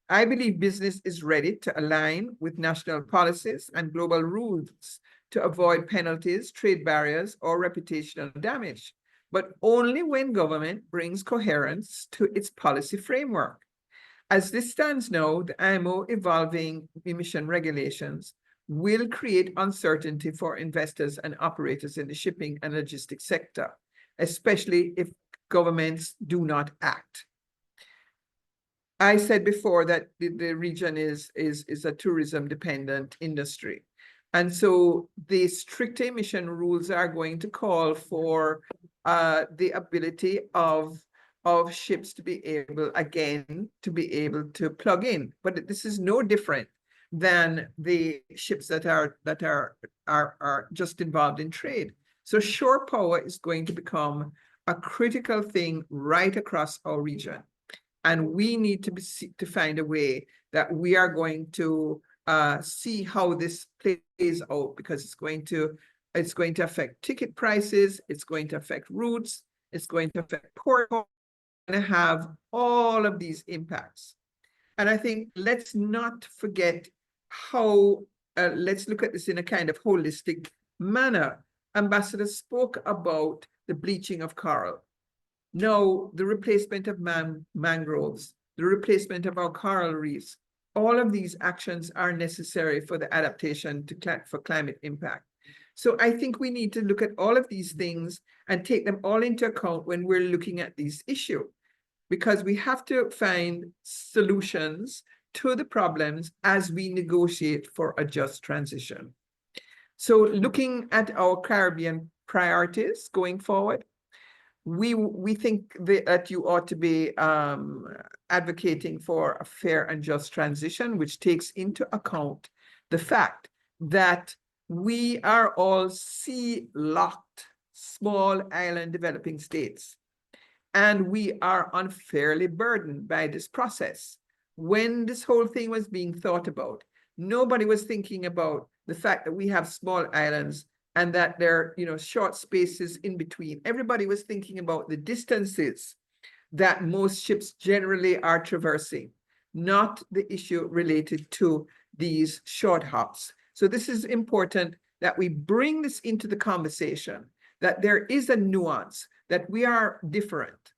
I believe business is ready to align with national policies and global rules to avoid penalties, trade barriers, or reputational damage, but only when government brings coherence to its policy framework. As this stands now, the IMO evolving emission regulations will create uncertainty for investors and operators in the shipping and logistics sector, especially if governments do not act. I said before that the region is a tourism-dependent industry. And so the strict emission rules are going to call for the ability of ships to be able, again, to be able to plug in. But this is no different than the ships that are just involved in trade. So shore power is going to become a critical thing right across our region. And we need to find a way that we are going to see how this plays out, because it's going to affect ticket prices, it's going to affect routes, it's going to affect port, and have all of these impacts. And I think let's not forget how, let's look at this in a kind of holistic manner. Ambassador spoke about the bleaching of coral. Now, the replacement of mangroves, the replacement of our coral reefs, all of these actions are necessary for the adaptation for climate impact. So I think we need to look at all of these things and take them all into account when we're looking at this issue, because we have to find solutions to the problems as we negotiate for a just transition. So looking at our Caribbean priorities going forward, we think that you ought to be advocating for a fair and just transition, which takes into account the fact that we are all sea-locked, small island developing states, and we are unfairly burdened by this process. When this whole thing was being thought about, nobody was thinking about the fact that we have small islands and that there are, short spaces in between. Everybody was thinking about the distances that most ships generally are traversing, not the issue related to these short hops. So this is important that we bring this into the conversation, that there is a nuance, that we are different.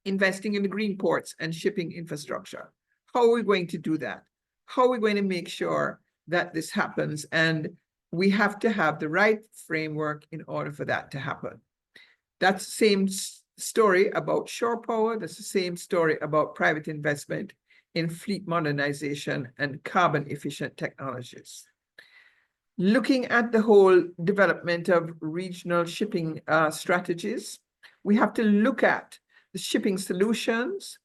Investing in the green ports and shipping infrastructure. How are we going to do that? How are we going to make sure that this happens? And we have to have the right framework in order for that to happen. That's the same story about shore power. That's the same story about private investment in fleet modernization and carbon efficient technologies. Looking at the whole development of regional shipping strategies, we have to look at the shipping solutions,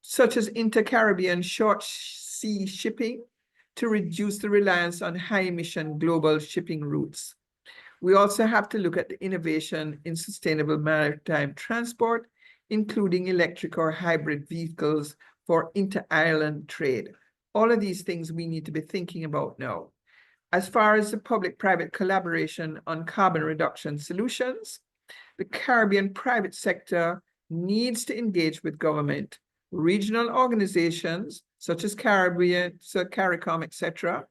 such as inter-Caribbean short sea shipping, to reduce the reliance on high-emission global shipping routes. We also have to look at the innovation in sustainable maritime transport, including electric or hybrid vehicles for inter-island trade. All of these things we need to be thinking about now. As far as the public-private collaboration on carbon reduction solutions, the Caribbean private sector needs to engage with government, regional organizations such as Caribbean, CARICOM, etc.,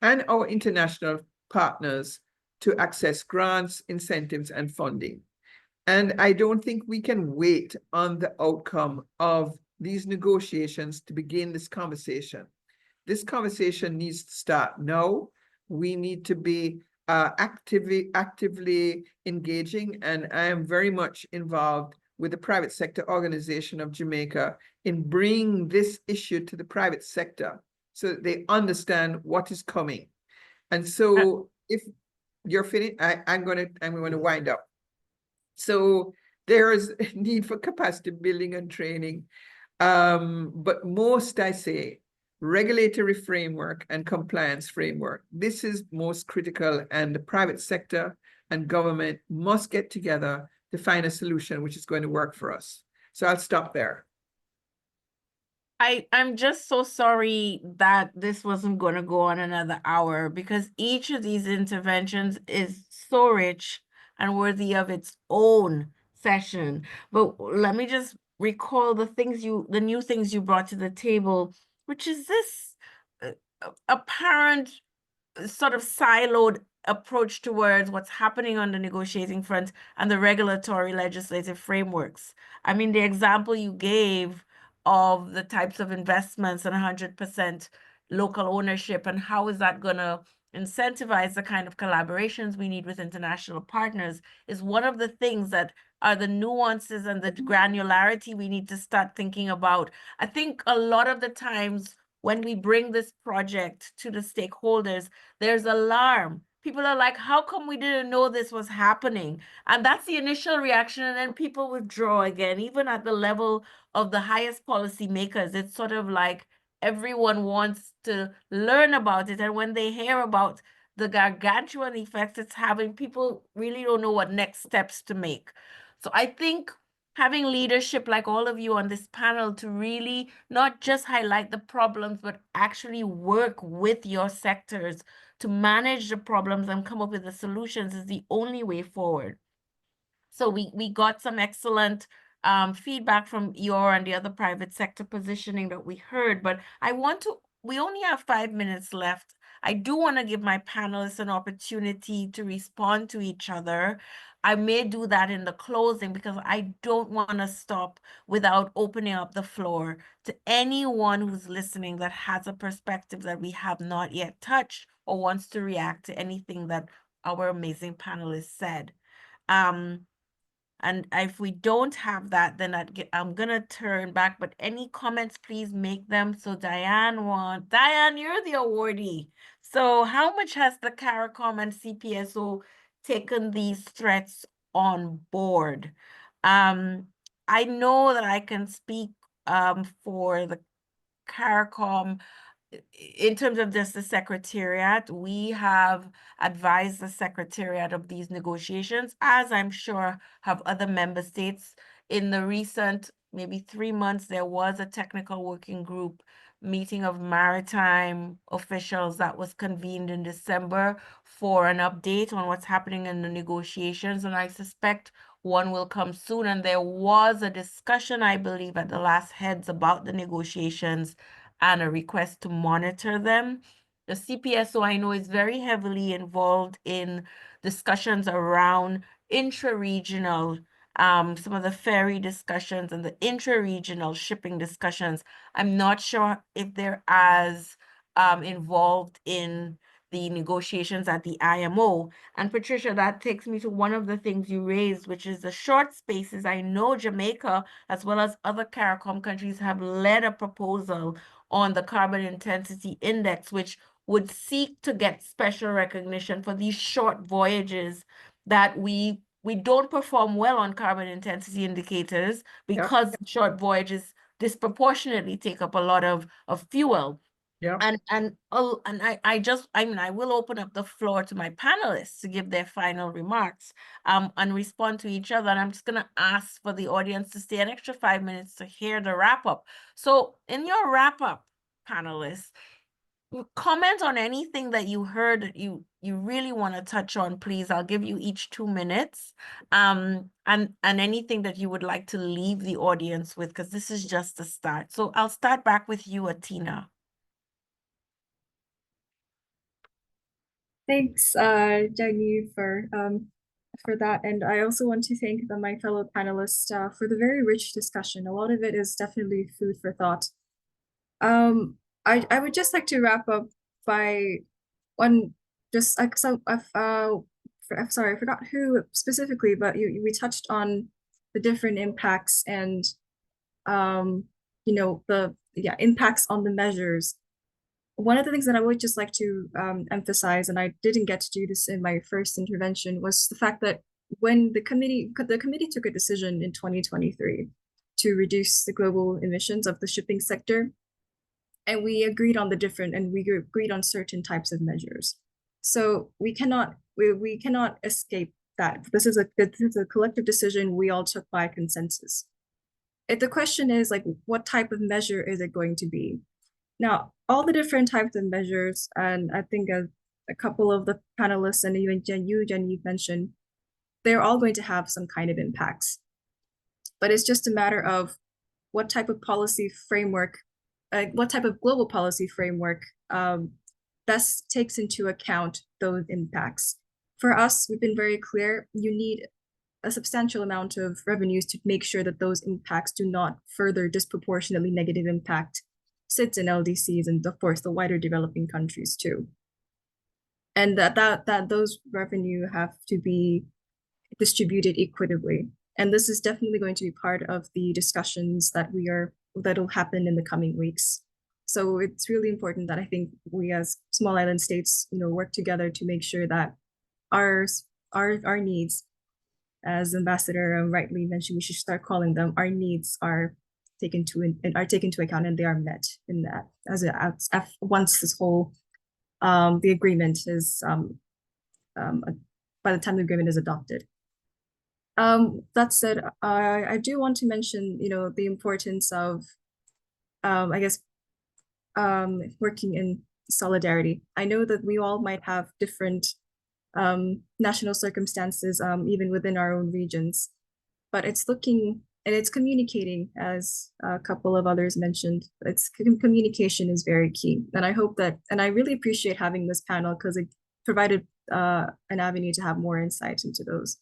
and our international partners to access grants, incentives, and funding. And I don't think we can wait on the outcome of these negotiations to begin this conversation. This conversation needs to start now. We need to be actively engaging, and I am very much involved with the private sector organization of Jamaica in bringing this issue to the private sector so that they understand what is coming. And so if you're finished, I'm going to wind up. So there is a need for capacity building and training. But most, I say, regulatory framework and compliance framework. This is most critical, and the private sector and government must get together to find a solution which is going to work for us. So I'll stop there. I'm just so sorry that this wasn't going to go on another hour, because each of these interventions is so rich and worthy of its own session. But let me just recall the new things you brought to the table, which is this apparent sort of siloed approach towards what's happening on the negotiating front and the regulatory legislative frameworks. I mean, the example you gave of the types of investments and 100% local ownership, and how is that going to incentivize the kind of collaborations we need with international partners, is one of the things that are the nuances and the granularity we need to start thinking about. I think a lot of the times when we bring this project to the stakeholders, there's alarm. People are like, how come we didn't know this was happening? And that's the initial reaction. And then people withdraw again, even at the level of the highest policymakers. It's sort of like everyone wants to learn about it. And when they hear about the gargantuan effects it's having, people really don't know what next steps to make. So I think having leadership like all of you on this panel to really not just highlight the problems, but actually work with your sectors to manage the problems and come up with the solutions is the only way forward. So we got some excellent feedback from your and the other private sector positioning that we heard, but we only have 5 minutes left. I do want to give my panelists an opportunity to respond to each other. I may do that in the closing because I don't want to stop without opening up the floor to anyone who's listening that has a perspective that we have not yet touched or wants to react to anything that our amazing panelists said. And if we don't have that, then I'm gonna turn back. But any comments, please make them. So Diane, you're the awardee. So how much has the CARICOM and CPSO taken these threats on board? I know that I can speak for the CARICOM in terms of just the Secretariat. We have advised the Secretariat of these negotiations, as I'm sure have other member states. In the recent, maybe 3 months, there was a technical working group meeting of maritime officials that was convened in December for an update on what's happening in the negotiations, and I suspect one will come soon. And there was a discussion, I believe, at the last heads about the negotiations and a request to monitor them. The CPSO, I know, is very heavily involved in discussions around intra-regional, some of the ferry discussions and the intra-regional shipping discussions. I'm not sure if they're as involved in the negotiations at the IMO. And Patricia, that takes me to one of the things you raised, which is the short spaces. I know Jamaica, as well as other CARICOM countries, have led a proposal on the carbon intensity index, which would seek to get special recognition for these short voyages that we don't perform well on carbon intensity indicators because short voyages disproportionately take up a lot of fuel. Yeah. And I will open up the floor to my panelists to give their final remarks and respond to each other. And I'm just gonna ask for the audience to stay an extra 5 minutes to hear the wrap up. So in your wrap up, panelists, comment on anything that you heard that you really want to touch on, please. I'll give you each 2 minutes. And anything that you would like to leave the audience with, because this is just the start. So I'll start back with you, Atina. Thanks, Jenny, for that. And I also want to thank my fellow panelists for the very rich discussion. A lot of it is definitely food for thought. I would just like to wrap up by one, just like I'm sorry, I forgot who specifically, but we touched on the different impacts and you know, the impacts on the measures. One of the things that I would just like to emphasize, and I didn't get to do this in my first intervention, was the fact that when the committee took a decision in 2023 to reduce the global emissions of the shipping sector, and we agreed on certain types of measures. So we cannot escape that. This is a collective decision we all took by consensus. If the question is like, what type of measure is it going to be? Now, all the different types of measures, and I think a couple of the panelists and even Jenny mentioned, they're all going to have some kind of impacts. But it's just a matter of what type of policy framework, what type of global policy framework best takes into account those impacts. For us, we've been very clear, you need a substantial amount of revenues to make sure that those impacts do not further disproportionately negative impact SIDS and LDCs, and of course the wider developing countries too. And that those revenue have to be distributed equitably. And this is definitely going to be part of the discussions that'll happen in the coming weeks. So it's really important that I think we as small island states, work together to make sure that our needs, as Ambassador rightly mentioned, we should start calling them, our needs are taken into account, and they are met in that once this whole the agreement is by the time the agreement is adopted. That said, I do want to mention, the importance of, I guess, working in solidarity. I know that we all might have different national circumstances, even within our own regions, but it's looking and it's communicating, as a couple of others mentioned. Communication is very key, and I hope that, and I really appreciate having this panel because it provided an avenue to have more insight into those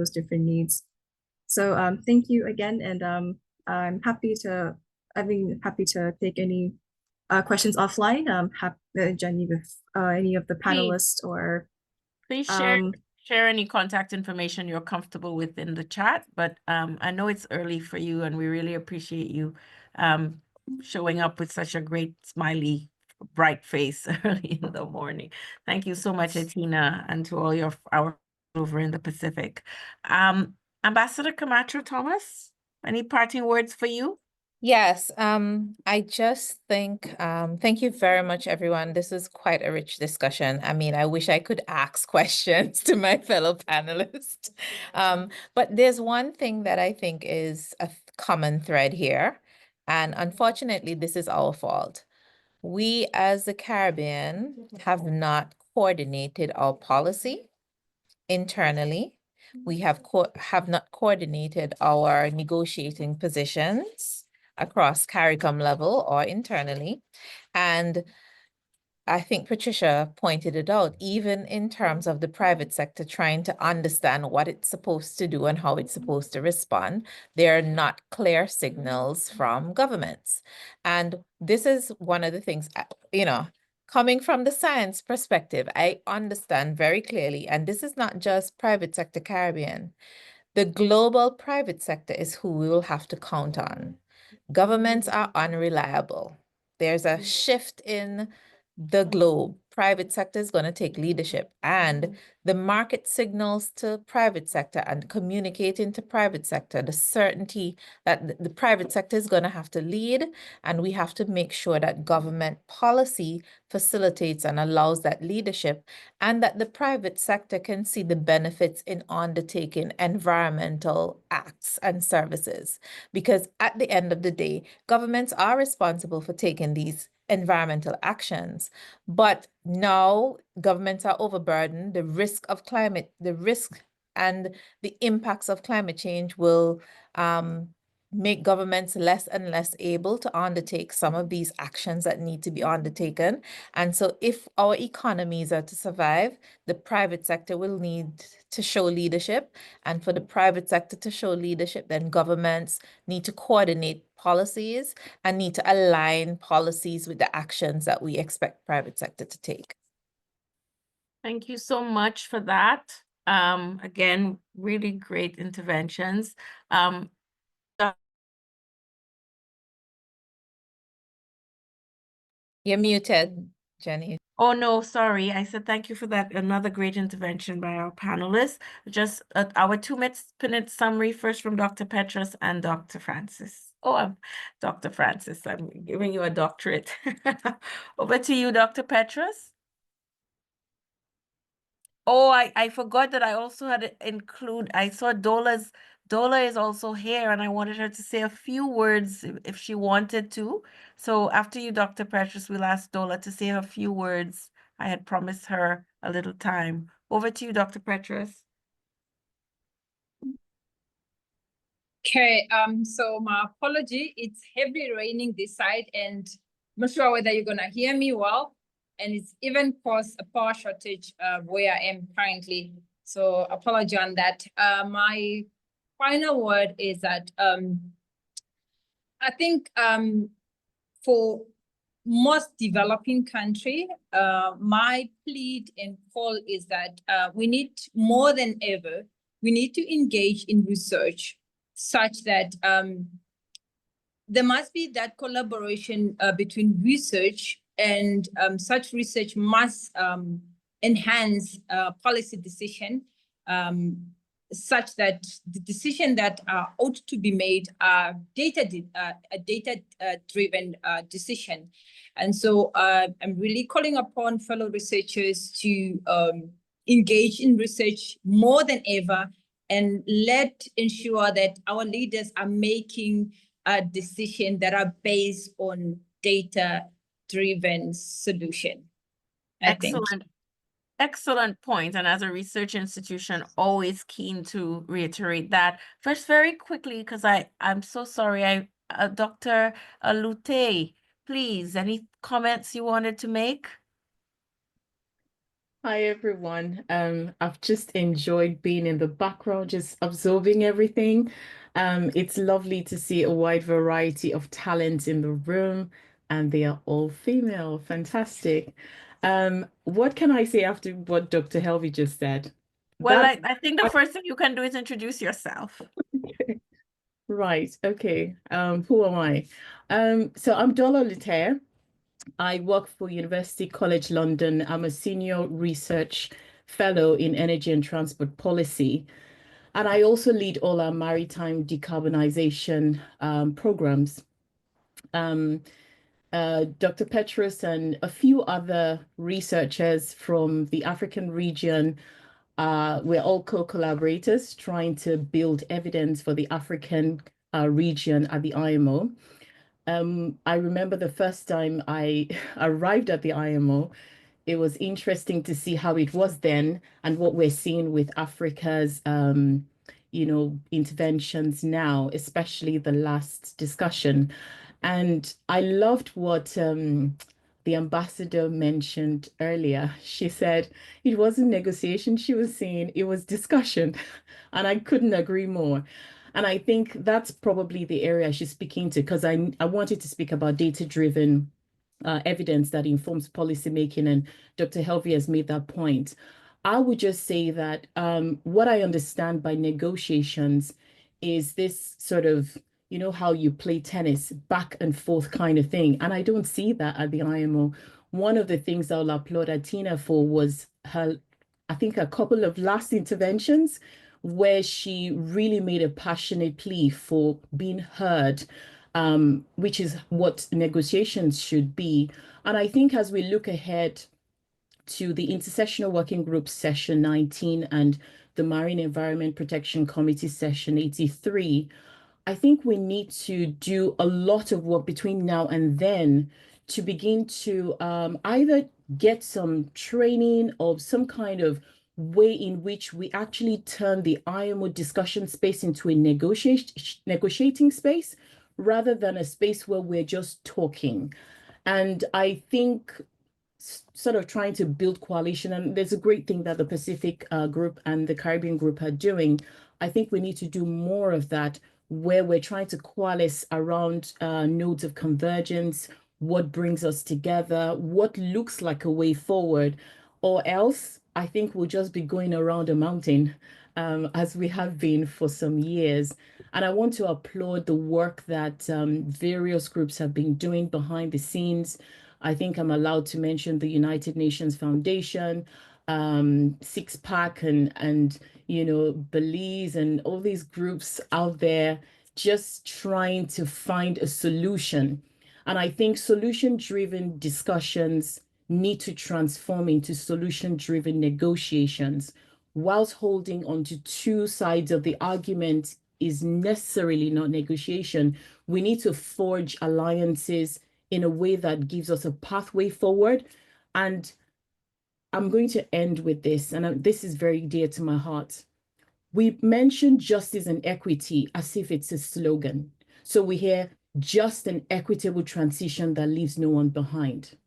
different needs. So thank you again, and I'm happy to take any questions offline. Jenny, with any of the panelists or Please share any contact information you're comfortable with in the chat. But I know it's early for you, and we really appreciate you showing up with such a great smiley, bright face early in the morning. Thank you so much, Atina, and to all our over in the Pacific. Ambassador Camacho Thomas, any parting words for you? Yes, I just think, thank you very much, everyone. This is quite a rich discussion. I mean, I wish I could ask questions to my fellow panelists. But there's one thing that I think is a common thread here. And unfortunately, this is our fault. We as the Caribbean have not coordinated our policy internally. We have not coordinated our negotiating positions across CARICOM level or internally. And I think Patricia pointed it out, even in terms of the private sector trying to understand what it's supposed to do and how it's supposed to respond, there are not clear signals from governments. And this is one of the things, coming from the science perspective, I understand very clearly, and this is not just private sector Caribbean. The global private sector is who we will have to count on. Governments are unreliable. There's a shift in the globe. Private sector is going to take leadership, and the market signals to private sector and communicating to private sector, the certainty that the private sector is going to have to lead, and we have to make sure that government policy facilitates and allows that leadership, and that the private sector can see the benefits in undertaking environmental acts and services. Because at the end of the day, governments are responsible for taking these environmental actions, but now governments are overburdened. The risk and the impacts of climate change will make governments less and less able to undertake some of these actions that need to be undertaken. And so if our economies are to survive, the private sector will need to show leadership. And for the private sector to show leadership, then governments need to coordinate policies and need to align policies with the actions that we expect private sector to take. Thank you so much for that. Again, really great interventions. You're muted, Jenny. Oh, no, sorry. I said thank you for that. Another great intervention by our panelists. Just our 2-minute summary first from Dr. Petrus and Dr. Francis. Oh, Dr. Francis, I'm giving you a doctorate. Over to you, Dr. Petrus. Oh, I forgot that I also had to include, I saw Dola is also here, and I wanted her to say a few words if she wanted to. So after you, Dr. Petrus, we'll ask Dola to say a few words. I had promised her a little time. Over to you, Dr. Petrus. Okay, so my apology, it's heavily raining this side, and I'm not sure whether you're gonna hear me well. And it's even caused a power shortage where I am currently. So apology on that. My final word is that I think for most developing country, my plead and call is that we need more than ever, we need to engage in research such that there must be that collaboration between research, and such research must enhance policy decision such that the decision that ought to be made are data-driven decision. And so I'm really calling upon fellow researchers to engage in research more than ever and let ensure that our leaders are making decisions that are based on data-driven solution. I think. Excellent point. And as a research institution, always keen to reiterate that. First, very quickly, because I'm so sorry, Dr. Alute, please, any comments you wanted to make? Hi everyone. I've just enjoyed being in the background, just absorbing everything. It's lovely to see a wide variety of talents in the room, and they are all female. Fantastic. What can I say after what Dr. Helvey just said? Well, That I think the first thing you can do is introduce yourself. right. Okay. Who am I? So I'm Dola Lutair. I work for University College London. I'm a senior research fellow in energy and transport policy. And I also lead all our maritime decarbonization programs. Dr. Petrus and a few other researchers from the African region, we're all co-collaborators trying to build evidence for the African region at the IMO. I remember the first time I arrived at the IMO, it was interesting to see how it was then and what we're seeing with Africa's, interventions now, especially the last discussion. And I loved what the ambassador mentioned earlier. She said it wasn't negotiation she was saying, it was discussion. And I couldn't agree more. And I think that's probably the area she's speaking to, because I wanted to speak about data-driven evidence that informs policymaking, and Dr. Helvey has made that point. I would just say that what I understand by negotiations is this sort of, how you play tennis, back and forth kind of thing. And I don't see that at the IMO. One of the things I'll applaud Atina for was her, I think, a couple of last interventions where she really made a passionate plea for being heard, which is what negotiations should be. And I think as we look ahead to the Intersessional Working Group Session 19 and the Marine Environment Protection Committee Session 83, I think we need to do a lot of work between now and then to begin to either get some training or some kind of way in which we actually turn the IMO discussion space into a negotiating space rather than a space where we're just talking. And I think sort of trying to build coalition, and there's a great thing that the Pacific group and the Caribbean group are doing. I think we need to do more of that, where we're trying to coalesce around nodes of convergence, what brings us together, what looks like a way forward, or else I think we'll just be going around a mountain as we have been for some years. And I want to applaud the work that various groups have been doing behind the scenes. I think I'm allowed to mention the United Nations Foundation, Six Pack, and Belize, and all these groups out there just trying to find a solution. And I think solution-driven discussions need to transform into solution-driven negotiations, whilst holding onto two sides of the argument is necessarily not negotiation. We need to forge alliances in a way that gives us a pathway forward. And I'm going to end with this, and this is very dear to my heart. We mention justice and equity as if it's a slogan. So we hear just and equitable transition that leaves no one behind.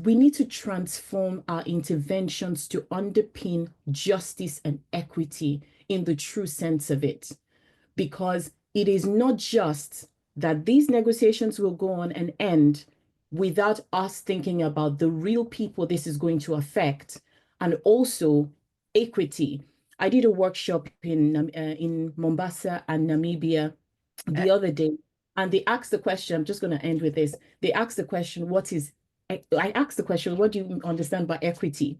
We need to transform our interventions to underpin justice and equity in the true sense of it, because it is not just that these negotiations will go on and end without us thinking about the real people this is going to affect, and also equity. I did a workshop in Mombasa and Namibia the other day, and they asked the question, I'm just going to end with this. They asked the question, I asked the question, what do you understand by equity?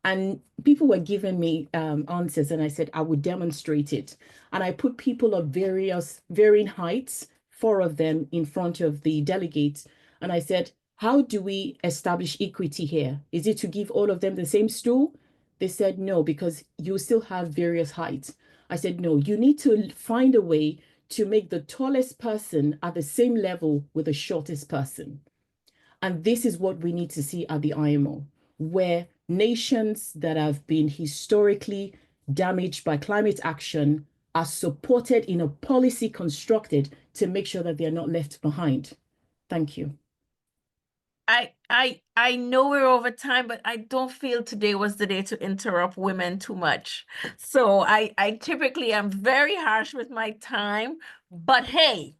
And people were giving me answers, and I said, I would demonstrate it. And I put people of varying heights, 4 of them in front of the delegates. And I said, how do we establish equity here? Is it to give all of them the same stool? They said, no, because you still have various heights. I said, no, you need to find a way to make the tallest person at the same level with the shortest person. And this is what we need to see at the IMO, where nations that have been historically damaged by climate action are supported in a policy constructed to make sure that they are not left behind. Thank you. I know we're over time, but I don't feel today was the day to interrupt women too much. So I typically am very harsh with my time, but hey,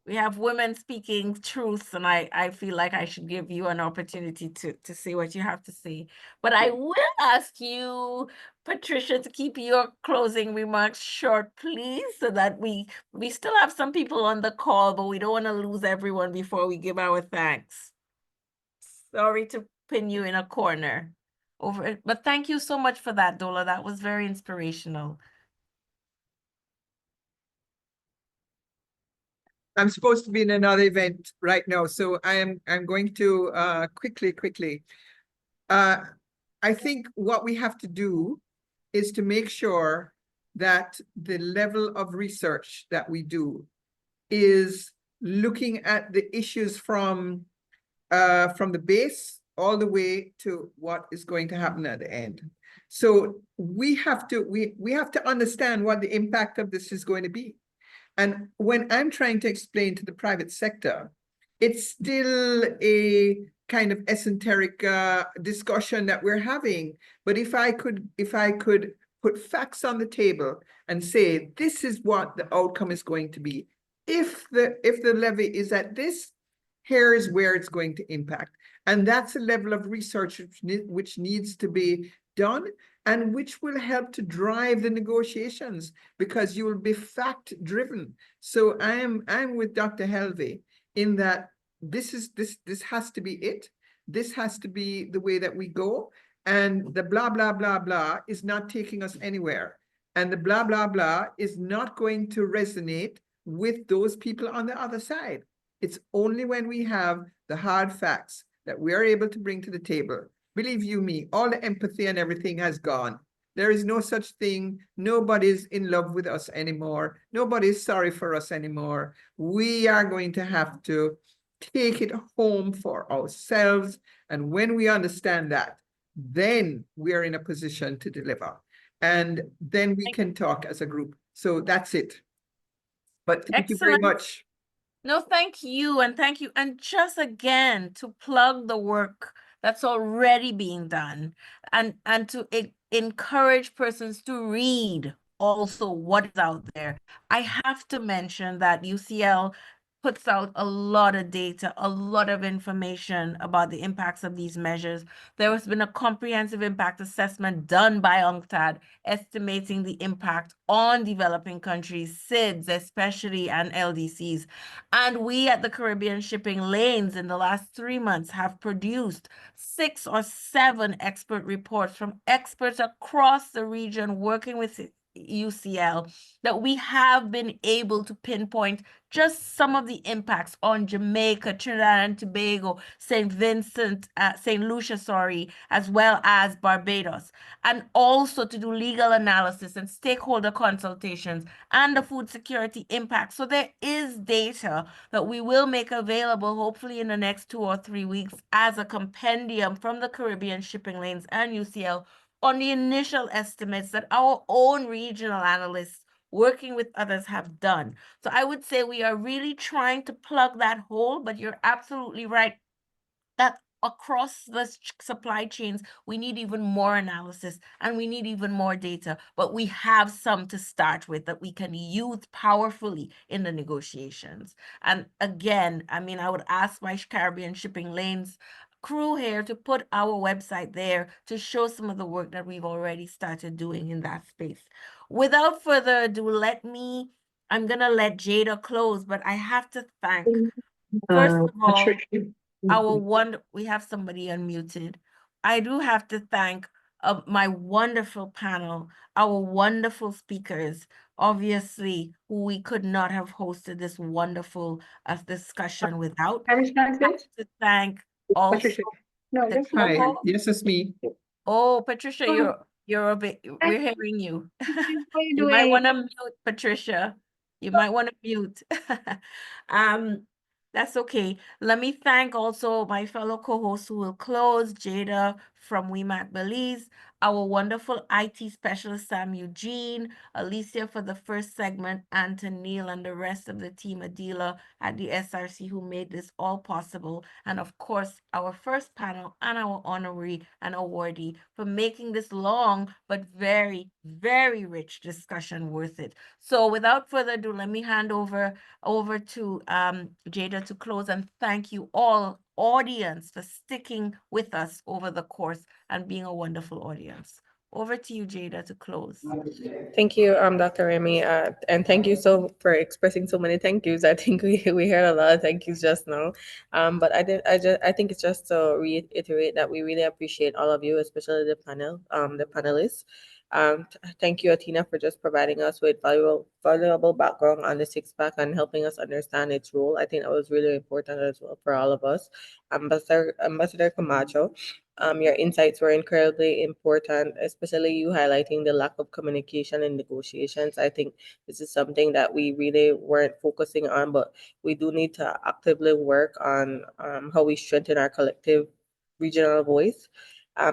we have women speaking truths, and I feel like I should give you an opportunity to say what you have to say. But I will ask you, Patricia, to keep your closing remarks short, please, so that we still have some people on the call, but we don't want to lose everyone before we give our thanks. Sorry to pin you in a corner over it, but thank you so much for that, Dola. That was very inspirational. I'm supposed to be in another event right now, so I'm going to quickly. I think what we have to do is to make sure that the level of research that we do is looking at the issues from the base all the way to what is going to happen at the end. So we have to understand what the impact of this is going to be. And when I'm trying to explain to the private sector, it's still a kind of esoteric discussion that we're having. But if I could put facts on the table and say, this is what the outcome is going to be. If the levy is at this, here's where it's going to impact. And that's a level of research which needs to be done and which will help to drive the negotiations, because you will be fact driven. So I'm with Dr. Helvey in that this has to be it. This has to be the way that we go. And the blah, blah, blah, blah is not taking us anywhere. And the blah, blah, blah is not going to resonate with those people on the other side. It's only when we have the hard facts that we are able to bring to the table. Believe you me, all the empathy and everything has gone. There is no such thing. Nobody's in love with us anymore. Nobody's sorry for us anymore. We are going to have to take it home for ourselves. And when we understand that, then we are in a position to deliver. And then we can talk as a group. So that's it. But thank you very much. No, thank you. And thank you. And just again, to plug the work that's already being done and to encourage persons to read also what is out there. I have to mention that UCL puts out a lot of data, a lot of information about the impacts of these measures. There has been a comprehensive impact assessment done by UNCTAD, estimating the impact on developing countries, SIDS especially, and LDCs. And we at the Caribbean Shipping Lanes in the last 3 months have produced 6 or 7 expert reports from experts across the region working with UCL that we have been able to pinpoint just some of the impacts on Jamaica, Trinidad and Tobago, St. Lucia, as well as Barbados, and also to do legal analysis and stakeholder consultations and the food security impact. So there is data that we will make available hopefully in the next 2 or 3 weeks as a compendium from the Caribbean Shipping Lanes and UCL on the initial estimates that our own regional analysts working with others have done. So I would say we are really trying to plug that hole, but you're absolutely right that across the supply chains, we need even more analysis and we need even more data, but we have some to start with that we can use powerfully in the negotiations. And again, I mean, I would ask my Caribbean Shipping Lanes crew here to put our website there to show some of the work that we've already started doing in that space. Without further ado, I'm gonna let Jada close, but I have to thank, first of all, we have somebody unmuted. I do have to thank my wonderful panel, our wonderful speakers, obviously, who we could not have hosted this wonderful discussion without. I have to thank also Hi, yes, it's me. Oh, Patricia, You're a bit, we're hearing you. How you You might doing? want to mute, Patricia. You might want to mute. That's okay. Let me thank also my fellow co-hosts who will close, Jada from WeMac Belize, our wonderful IT specialist, Sam Eugene, Alicia for the first segment, and to Neil and the rest of the team, Adila at the SRC who made this all possible. And of course, our first panel and our honoree and awardee for making this long but very, very rich discussion worth it. So without further ado, let me hand over to Jada to close, and thank you all audience for sticking with us over the course and being a wonderful audience. Over to you, Jada, to close. Thank you, Dr. Remy, and thank you so for expressing so many thank yous. I think we heard a lot of thank yous just now. But I think it's just to reiterate that we really appreciate all of you, especially the panelists. Thank you, Atina, for just providing us with valuable background on the six-pack and helping us understand its role. I think that was really important as well for all of us. Ambassador Camacho, your insights were incredibly important, especially you highlighting the lack of communication in negotiations. I think this is something that we really weren't focusing on, but we do need to actively work on how we strengthen our collective regional voice.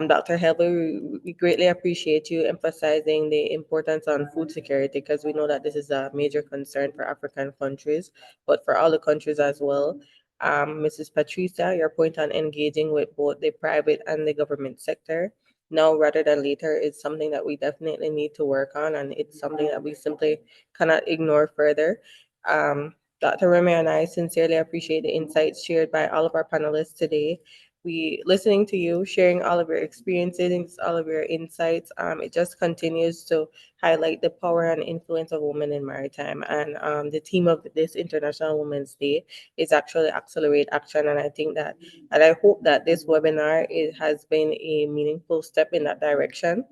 Dr. Helber, we greatly appreciate you emphasizing the importance on food security because we know that this is a major concern for African countries, but for all the countries as well. Mrs. Patricia, your point on engaging with both the private and the government sector now rather than later is something that we definitely need to work on, and it's something that we simply cannot ignore further. Dr. Remy and I sincerely appreciate the insights shared by all of our panelists today. We listening to you, sharing all of your experiences, all of your insights. It just continues to highlight the power and influence of women in maritime. And the theme of this International Women's Day is actually accelerate action. And I think that, and I hope that this webinar has been a meaningful step in that direction.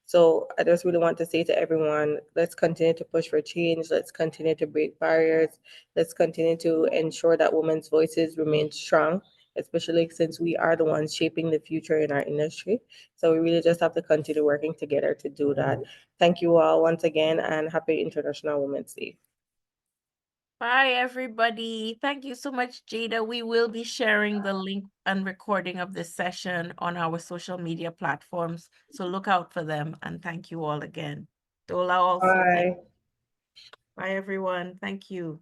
So I just really want to say to everyone, let's continue to push for change. Let's continue to break barriers. Let's continue to ensure that women's voices remain strong, especially since we are the ones shaping the future in our industry. So we really just have to continue working together to do that. Thank you all once again, and happy International Women's Day. Bye, everybody. Thank you so much, Jada. We will be sharing the link and recording of this session on our social media platforms. So look out for them. And thank you all again. Dola also. Bye. Bye, everyone. Thank you.